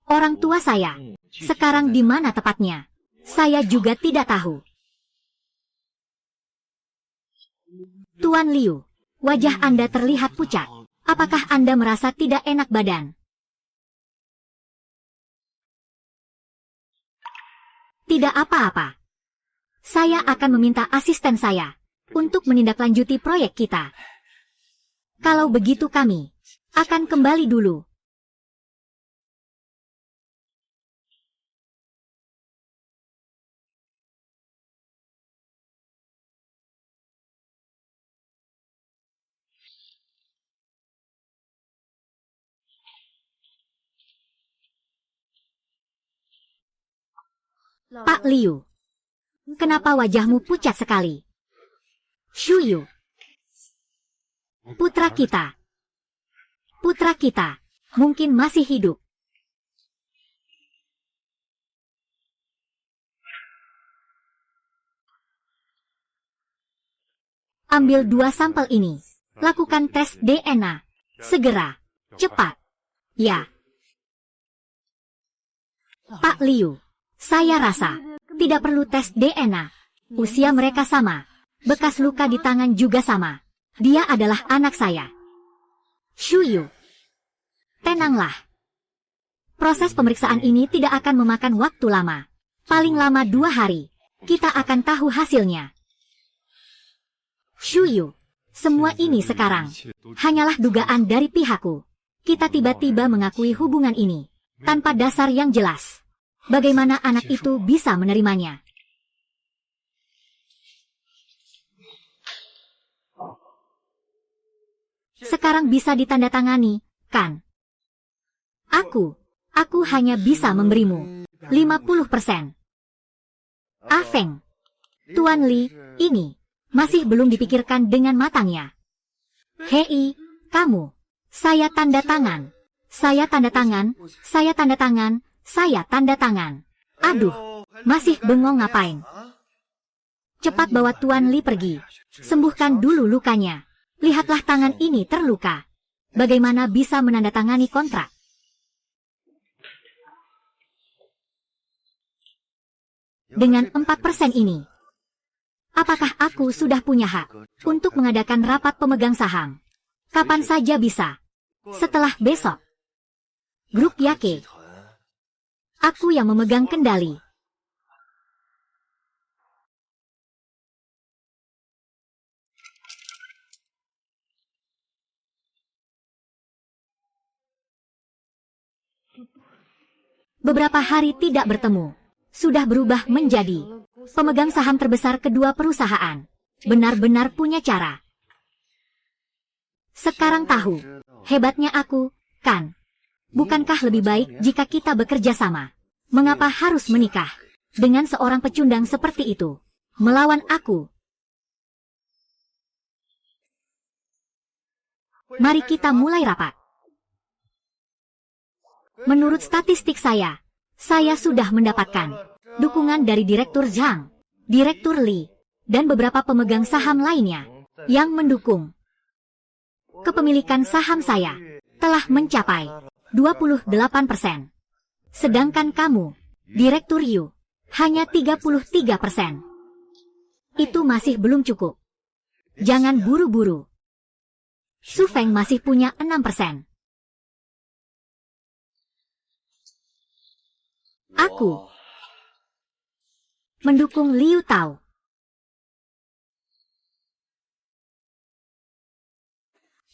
Orang tua saya sekarang di mana tepatnya? Saya juga tidak tahu. Tuan Liu, wajah Anda terlihat pucat. Apakah Anda merasa tidak enak badan? Tidak apa-apa. Saya akan meminta asisten saya untuk menindaklanjuti proyek kita. Kalau begitu kami akan kembali dulu. Pak Liu, kenapa wajahmu pucat sekali? Shuyu, putra kita mungkin masih hidup. Ambil 2 sampel ini. Lakukan tes DNA. Segera. Cepat. Ya. Pak Liu, saya rasa tidak perlu tes DNA. Usia mereka sama. Bekas luka di tangan juga sama. Dia adalah anak saya. Shuyu, tenanglah. Proses pemeriksaan ini tidak akan memakan waktu lama. Paling lama 2 hari. Kita akan tahu hasilnya. Shuyu, semua ini sekarang hanyalah dugaan dari pihakku. Kita tiba-tiba mengakui hubungan ini tanpa dasar yang jelas. Bagaimana anak itu bisa menerimanya? Sekarang bisa ditandatangani, kan? Aku hanya bisa memberimu 50%. Afeng, Tuan Li, ini masih belum dipikirkan dengan matangnya. Hei, kamu, saya tanda tangan. Saya tanda tangan, saya tanda tangan, saya tanda tangan. Aduh, masih bengong ngapain? Cepat bawa Tuan Li pergi. Sembuhkan dulu lukanya. Lihatlah tangan ini terluka. Bagaimana bisa menandatangani kontrak? Dengan 4% ini, apakah aku sudah punya hak untuk mengadakan rapat pemegang saham? Kapan saja bisa. Setelah besok. Grup Yake. Aku yang memegang kendali. Beberapa hari tidak bertemu, sudah berubah menjadi pemegang saham terbesar kedua perusahaan. Benar-benar punya cara. Sekarang tahu, hebatnya aku, kan? Bukankah lebih baik jika kita bekerja sama? Mengapa harus menikah dengan seorang pecundang seperti itu? Melawan aku. Mari kita mulai rapat. Menurut statistik saya sudah mendapatkan dukungan dari Direktur Zhang, Direktur Li, dan beberapa pemegang saham lainnya yang mendukung. Kepemilikan saham saya telah mencapai 28%. Sedangkan kamu, Direktur Yu, hanya 33%. Itu masih belum cukup. Jangan buru-buru. Su Feng masih punya 6%. Aku mendukung Liu Tao.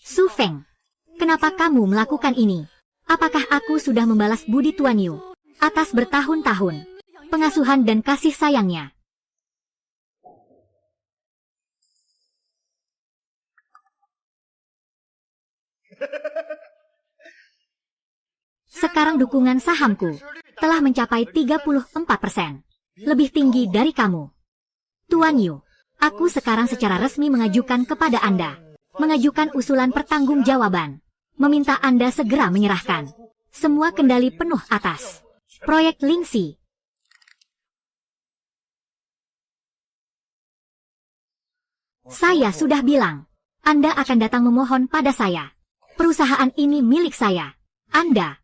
Su Feng, kenapa kamu melakukan ini? Apakah aku sudah membalas budi Tuan Yu atas bertahun-tahun pengasuhan dan kasih sayangnya? Sekarang dukungan sahamku telah mencapai 34%. Lebih tinggi dari kamu. Tuan Yu, aku sekarang secara resmi mengajukan kepada Anda. Mengajukan usulan pertanggungjawaban. Meminta Anda segera menyerahkan semua kendali penuh atas proyek Lingxi. Saya sudah bilang, Anda akan datang memohon pada saya. Perusahaan ini milik saya. Anda.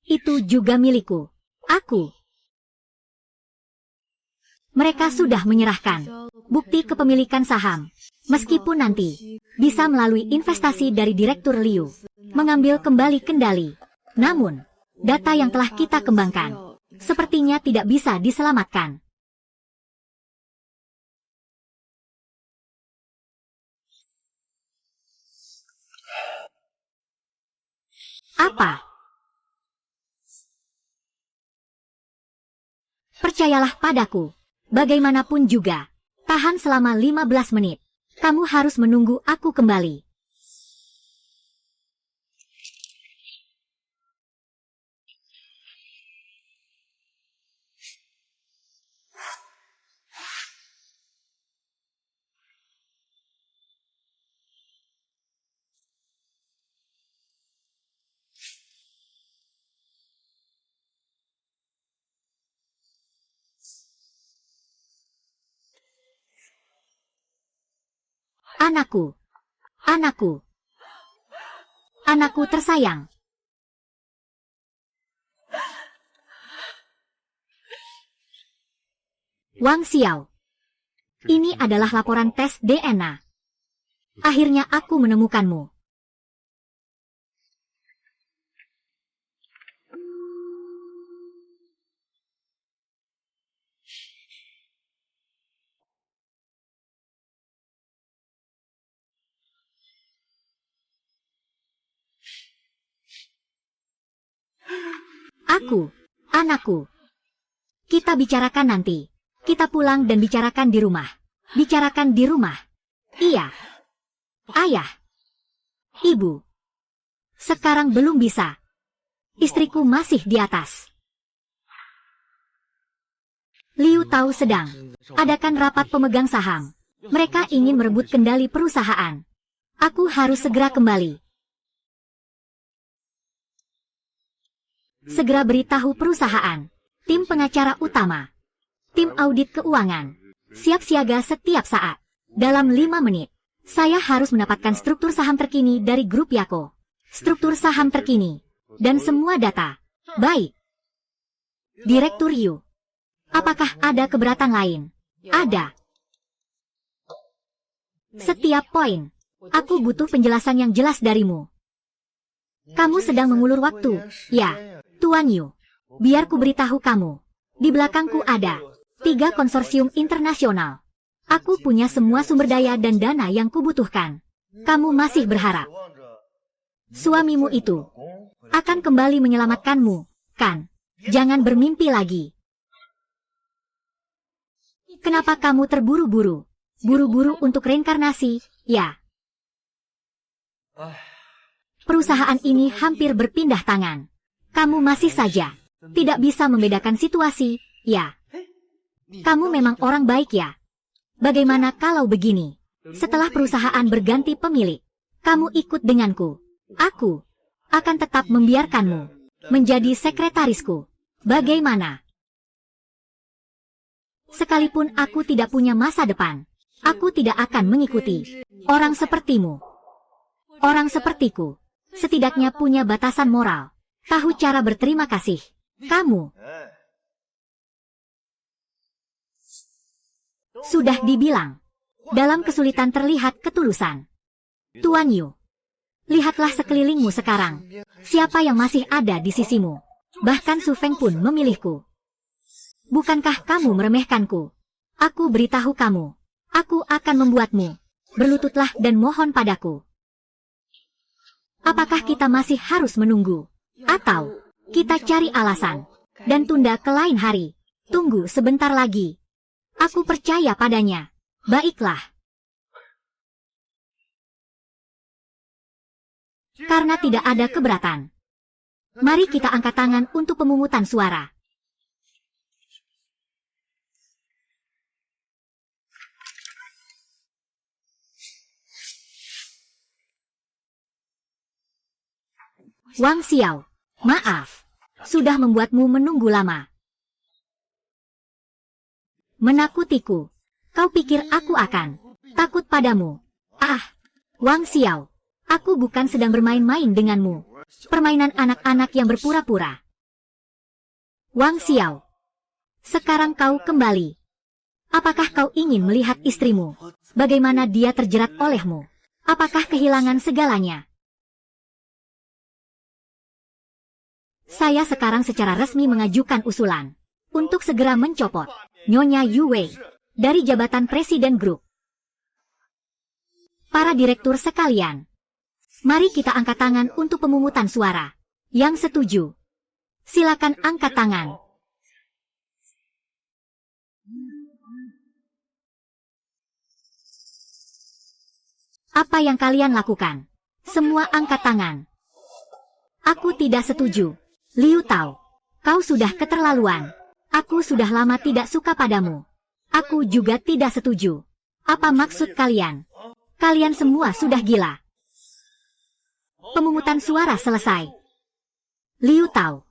Itu juga milikku. Aku. Mereka sudah menyerahkan bukti kepemilikan saham. Meskipun nanti bisa melalui investasi dari Direktur Liu mengambil kembali kendali. Namun, data yang telah kita kembangkan sepertinya tidak bisa diselamatkan. Apa? Percayalah padaku. Bagaimanapun juga, tahan selama 15 menit. Kamu harus menunggu aku kembali. Anakku. Anakku. Anakku tersayang. Wang Xiao. Ini adalah laporan tes DNA. Akhirnya aku menemukanmu. Aku, anakku. Kita bicarakan nanti. Kita pulang dan bicarakan di rumah. Bicarakan di rumah. Iya. Ayah. Ibu. Sekarang belum bisa. Istriku masih di atas. Liu Tao sedang adakan rapat pemegang saham. Mereka ingin merebut kendali perusahaan. Aku harus segera kembali. Segera beritahu perusahaan, tim pengacara utama, tim audit keuangan, siap siaga setiap saat. Dalam 5 menit, saya harus mendapatkan struktur saham terkini dari grup Yako. Struktur saham terkini, dan semua data. Baik. Direktur Yu, apakah ada keberatan lain? Ada. Setiap poin, aku butuh penjelasan yang jelas darimu. Kamu sedang mengulur waktu, ya? Tuan Yu, biar ku beritahu kamu. Di belakangku ada 3 konsorsium internasional. Aku punya semua sumber daya dan dana yang kubutuhkan. Kamu masih berharap suamimu itu akan kembali menyelamatkanmu, kan? Jangan bermimpi lagi. Kenapa kamu terburu-buru? Buru-buru untuk reinkarnasi, ya? Perusahaan ini hampir berpindah tangan. Kamu masih saja tidak bisa membedakan situasi, ya? Kamu memang orang baik ya? Bagaimana kalau begini? Setelah perusahaan berganti pemilik, kamu ikut denganku. Aku akan tetap membiarkanmu menjadi sekretarisku. Bagaimana? Sekalipun aku tidak punya masa depan, aku tidak akan mengikuti orang sepertimu. Orang sepertiku setidaknya punya batasan moral, tahu cara berterima kasih. Kamu sudah dibilang, dalam kesulitan terlihat ketulusan. Tuan Yu, lihatlah sekelilingmu sekarang. Siapa yang masih ada di sisimu? Bahkan Su Feng pun memilihku. Bukankah kamu meremehkanku? Aku beritahu kamu, aku akan membuatmu berlututlah dan mohon padaku. Apakah kita masih harus menunggu? Atau kita cari alasan dan tunda ke lain hari? Tunggu sebentar lagi. Aku percaya padanya. Baiklah. Karena tidak ada keberatan, mari kita angkat tangan untuk pemungutan suara. Wang Xiao, maaf, sudah membuatmu menunggu lama. Menakutiku. Kau pikir aku akan takut padamu? Ah, Wang Xiao, aku bukan sedang bermain-main denganmu. Permainan anak-anak yang berpura-pura. Wang Xiao, sekarang kau kembali. Apakah kau ingin melihat istrimu? Bagaimana dia terjerat olehmu? Apakah kehilangan segalanya? Saya sekarang secara resmi mengajukan usulan untuk segera mencopot Nyonya Yu Wei dari jabatan Presiden Grup. Para direktur sekalian, mari kita angkat tangan untuk pemungutan suara. Yang setuju, silakan angkat tangan. Apa yang kalian lakukan? Semua angkat tangan. Aku tidak setuju. Liu Tao, kau sudah keterlaluan. Aku sudah lama tidak suka padamu. Aku juga tidak setuju. Apa maksud kalian? Kalian semua sudah gila. Pemungutan suara selesai. Liu Tao,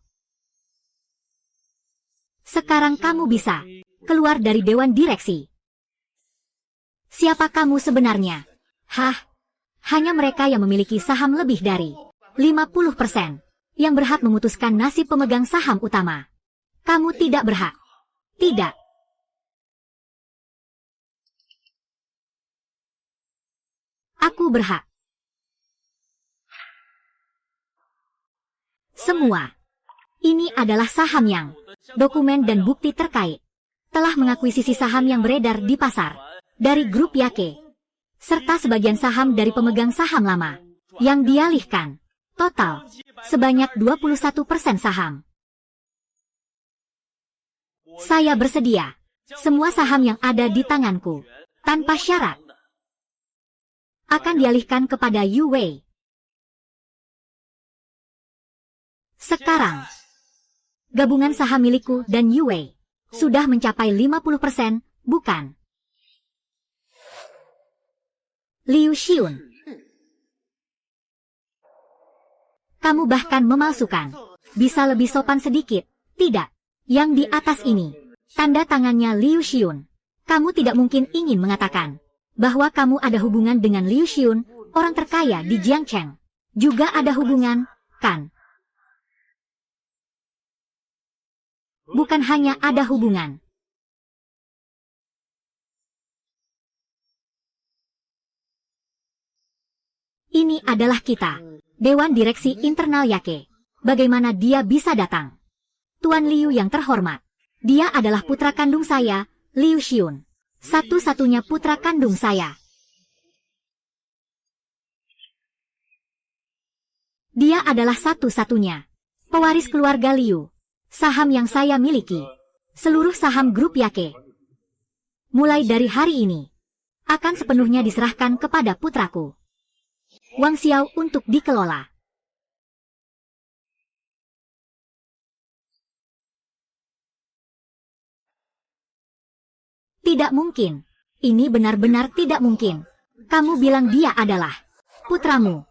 sekarang kamu bisa keluar dari dewan direksi. Siapa kamu sebenarnya? Hah? Hanya mereka yang memiliki saham lebih dari 50% yang berhak memutuskan nasib pemegang saham utama. Kamu tidak berhak. Tidak. Aku berhak. Semua. Ini adalah saham yang dokumen dan bukti terkait telah mengakuisisi saham yang beredar di pasar dari grup Yake, serta sebagian saham dari pemegang saham lama yang dialihkan. Total sebanyak 21% saham. Saya bersedia. Semua saham yang ada di tanganku, tanpa syarat, akan dialihkan kepada Yu Wei. Sekarang, gabungan saham milikku dan Yu Wei sudah mencapai 50%, bukan? Liu Xiun, kamu bahkan memalsukan. Bisa lebih sopan sedikit, tidak? Yang di atas ini, tanda tangannya Liu Xiun. Kamu tidak mungkin ingin mengatakan bahwa kamu ada hubungan dengan Liu Xiun, orang terkaya di Jiangcheng. Juga ada hubungan, kan? Bukan hanya ada hubungan. Ini adalah kita, Dewan Direksi Internal Yake. Bagaimana dia bisa datang? Tuan Liu yang terhormat, dia adalah putra kandung saya, Liu Xiun. Satu-satunya putra kandung saya. Dia adalah satu-satunya pewaris keluarga Liu. Saham yang saya miliki, seluruh saham grup Yake, mulai dari hari ini, akan sepenuhnya diserahkan kepada putraku, Wang Xiao, untuk dikelola. Tidak mungkin. Ini benar-benar tidak mungkin. Kamu bilang dia adalah putramu.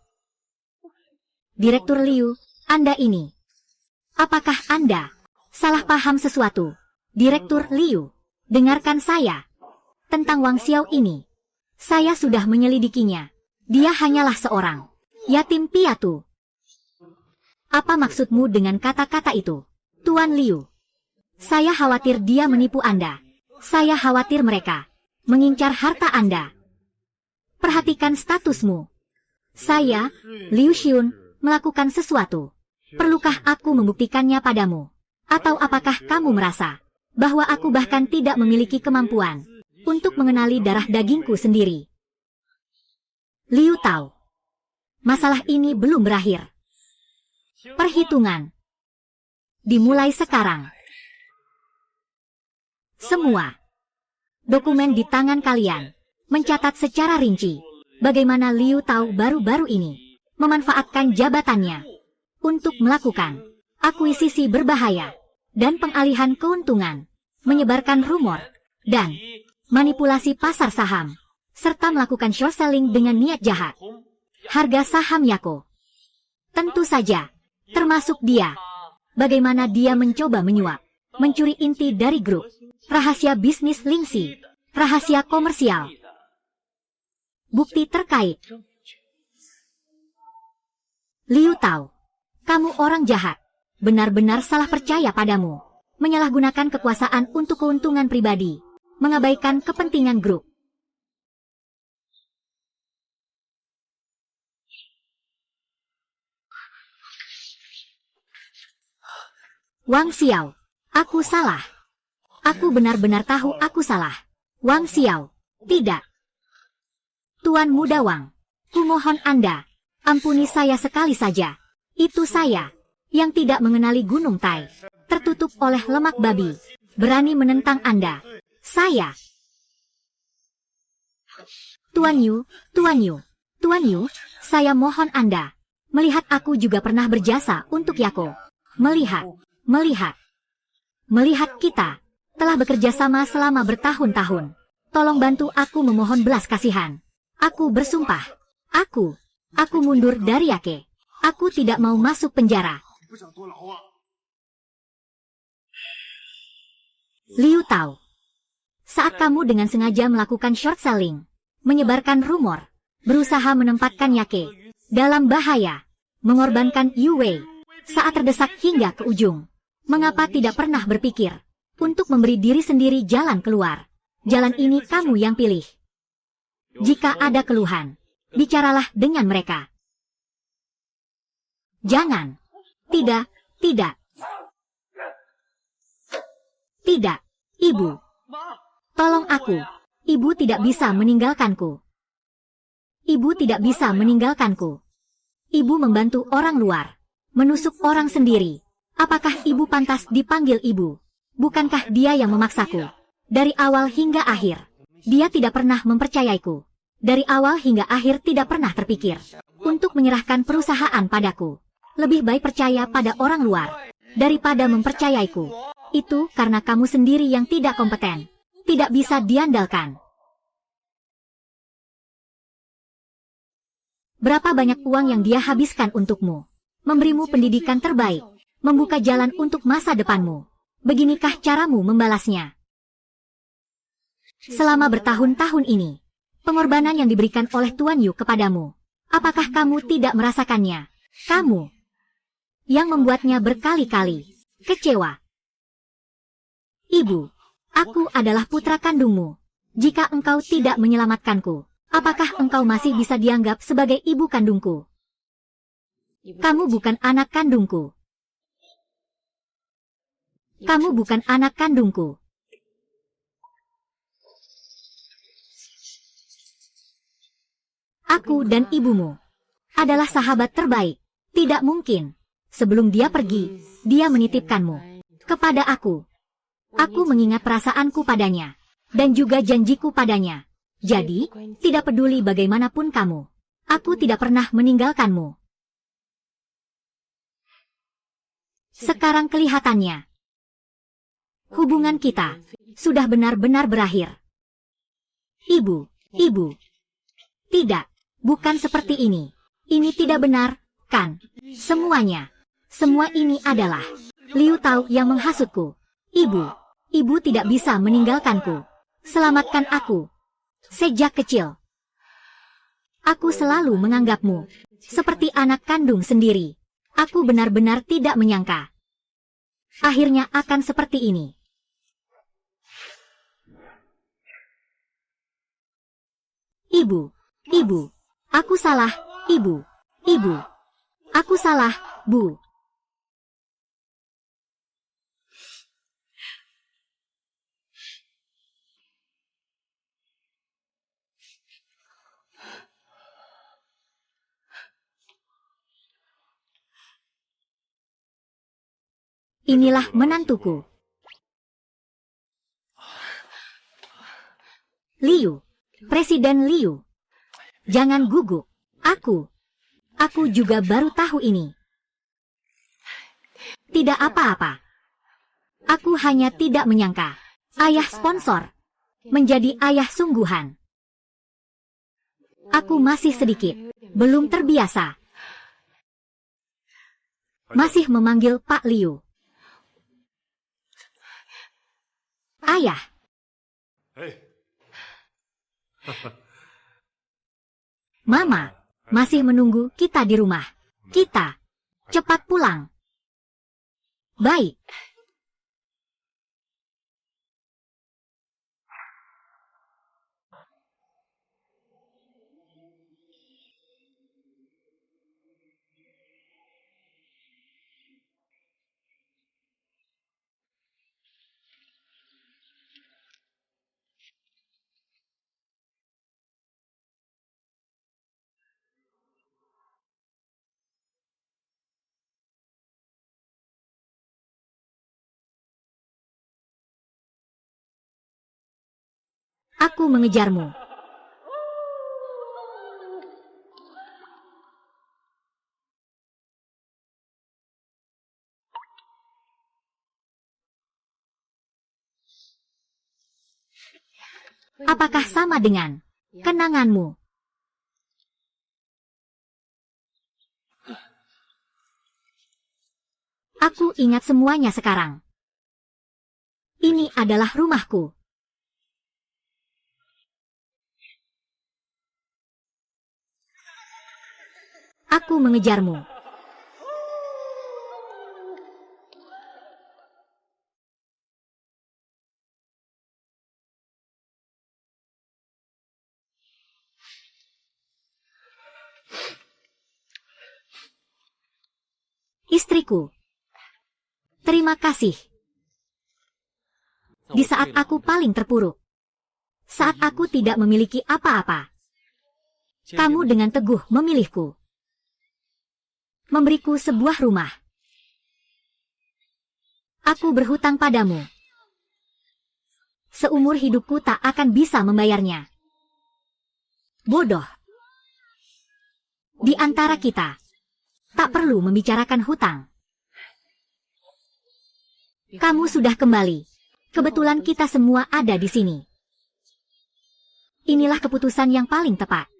Direktur Liu, Anda ini. Apakah Anda salah paham sesuatu? Direktur Liu, dengarkan saya. Tentang Wang Xiao ini, saya sudah menyelidikinya. Dia hanyalah seorang yatim piatu. Apa maksudmu dengan kata-kata itu, Tuan Liu? Saya khawatir dia menipu Anda. Saya khawatir mereka mengincar harta Anda. Perhatikan statusmu. Saya, Liu Xiun, melakukan sesuatu. Perlukah aku membuktikannya padamu? Atau apakah kamu merasa bahwa aku bahkan tidak memiliki kemampuan untuk mengenali darah dagingku sendiri? Liu tahu, masalah ini belum berakhir. Perhitungan dimulai sekarang. Semua dokumen di tangan kalian mencatat secara rinci bagaimana Liu Tao baru-baru ini memanfaatkan jabatannya untuk melakukan akuisisi berbahaya dan pengalihan keuntungan, menyebarkan rumor dan manipulasi pasar saham, serta melakukan short selling dengan niat jahat. Harga saham Yako, tentu saja, termasuk dia. Bagaimana dia mencoba menyuap, mencuri inti dari grup, rahasia bisnis Lingxi, rahasia komersial. Bukti terkait. Liu Tao, kamu orang jahat, benar-benar salah percaya padamu, menyalahgunakan kekuasaan untuk keuntungan pribadi, mengabaikan kepentingan grup. Wang Xiao, aku salah. Aku benar-benar tahu aku salah. Wang Xiao, tidak. Tuan Muda Wang, kumohon Anda, ampuni saya sekali saja. Itu saya, yang tidak mengenali Gunung Tai, tertutup oleh lemak babi, berani menentang Anda. Saya. Tuan Yu, Tuan Yu, Tuan Yu, saya mohon Anda. Melihat aku juga pernah berjasa untuk Yako. Melihat kita telah bekerja sama selama bertahun-tahun. Tolong bantu aku memohon belas kasihan. Aku bersumpah. Aku mundur dari Yake. Aku tidak mau masuk penjara. Liu Tao, saat kamu dengan sengaja melakukan short selling, menyebarkan rumor, berusaha menempatkan Yake dalam bahaya, mengorbankan Yu Wei saat terdesak hingga ke ujung, mengapa tidak pernah berpikir untuk memberi diri sendiri jalan keluar? Jalan ini kamu yang pilih. Jika ada keluhan, bicaralah dengan mereka. Jangan. Tidak. Tidak, Ibu. Tolong aku. Ibu tidak bisa meninggalkanku. Ibu tidak bisa meninggalkanku. Ibu membantu orang luar, menusuk orang sendiri. Apakah ibu pantas dipanggil ibu? Bukankah dia yang memaksaku? Dari awal hingga akhir, dia tidak pernah mempercayaiku. Dari awal hingga akhir tidak pernah terpikir untuk menyerahkan perusahaan padaku. Lebih baik percaya pada orang luar daripada mempercayaiku. Itu karena kamu sendiri yang tidak kompeten, tidak bisa diandalkan. Berapa banyak uang yang dia habiskan untukmu, memberimu pendidikan terbaik, membuka jalan untuk masa depanmu. Beginikah caramu membalasnya? Selama bertahun-tahun ini, pengorbanan yang diberikan oleh Tuan Yu kepadamu, apakah kamu tidak merasakannya? Kamu yang membuatnya berkali-kali kecewa. Ibu, aku adalah putra kandungmu. Jika engkau tidak menyelamatkanku, apakah engkau masih bisa dianggap sebagai ibu kandungku? Kamu bukan anak kandungku. Kamu bukan anak kandungku. Aku dan ibumu adalah sahabat terbaik Tidak mungkin. Sebelum dia pergi, dia menitipkanmu kepada aku. Aku mengingat perasaanku padanya, dan juga janjiku padanya. Jadi, tidak peduli bagaimanapun kamu, aku tidak pernah meninggalkanmu. Sekarang kelihatannya, hubungan kita sudah benar-benar berakhir. Ibu, tidak, bukan seperti ini. Ini tidak benar, kan? Semua ini adalah Liu Tao yang menghasutku. Ibu tidak bisa meninggalkanku. Selamatkan aku. Sejak kecil, aku selalu menganggapmu seperti anak kandung sendiri. Aku benar-benar tidak menyangka akhirnya akan seperti ini. Ibu, aku salah, Ibu, aku salah, Bu. Inilah menantuku. Liu, Presiden Liu. Jangan gugup. Aku juga baru tahu ini. Tidak apa-apa. Aku hanya tidak menyangka ayah sponsor menjadi ayah sungguhan. Aku masih sedikit, belum terbiasa. Masih memanggil Pak Liu. Ayah. Mama masih menunggu kita di rumah. Kita cepat pulang. Baik. Aku mengejarmu. Apakah sama dengan kenanganmu? Aku ingat semuanya sekarang. Ini adalah rumahku. Aku mengejarmu. Istriku. Terima kasih. Di saat aku paling terpuruk. Saat aku tidak memiliki apa-apa. Kamu dengan teguh memilihku. Memberiku sebuah rumah. Aku berhutang padamu. Seumur hidupku tak akan bisa membayarnya. Bodoh. Di antara kita, tak perlu membicarakan hutang. Kamu sudah kembali. Kebetulan kita semua ada di sini. Inilah keputusan yang paling tepat.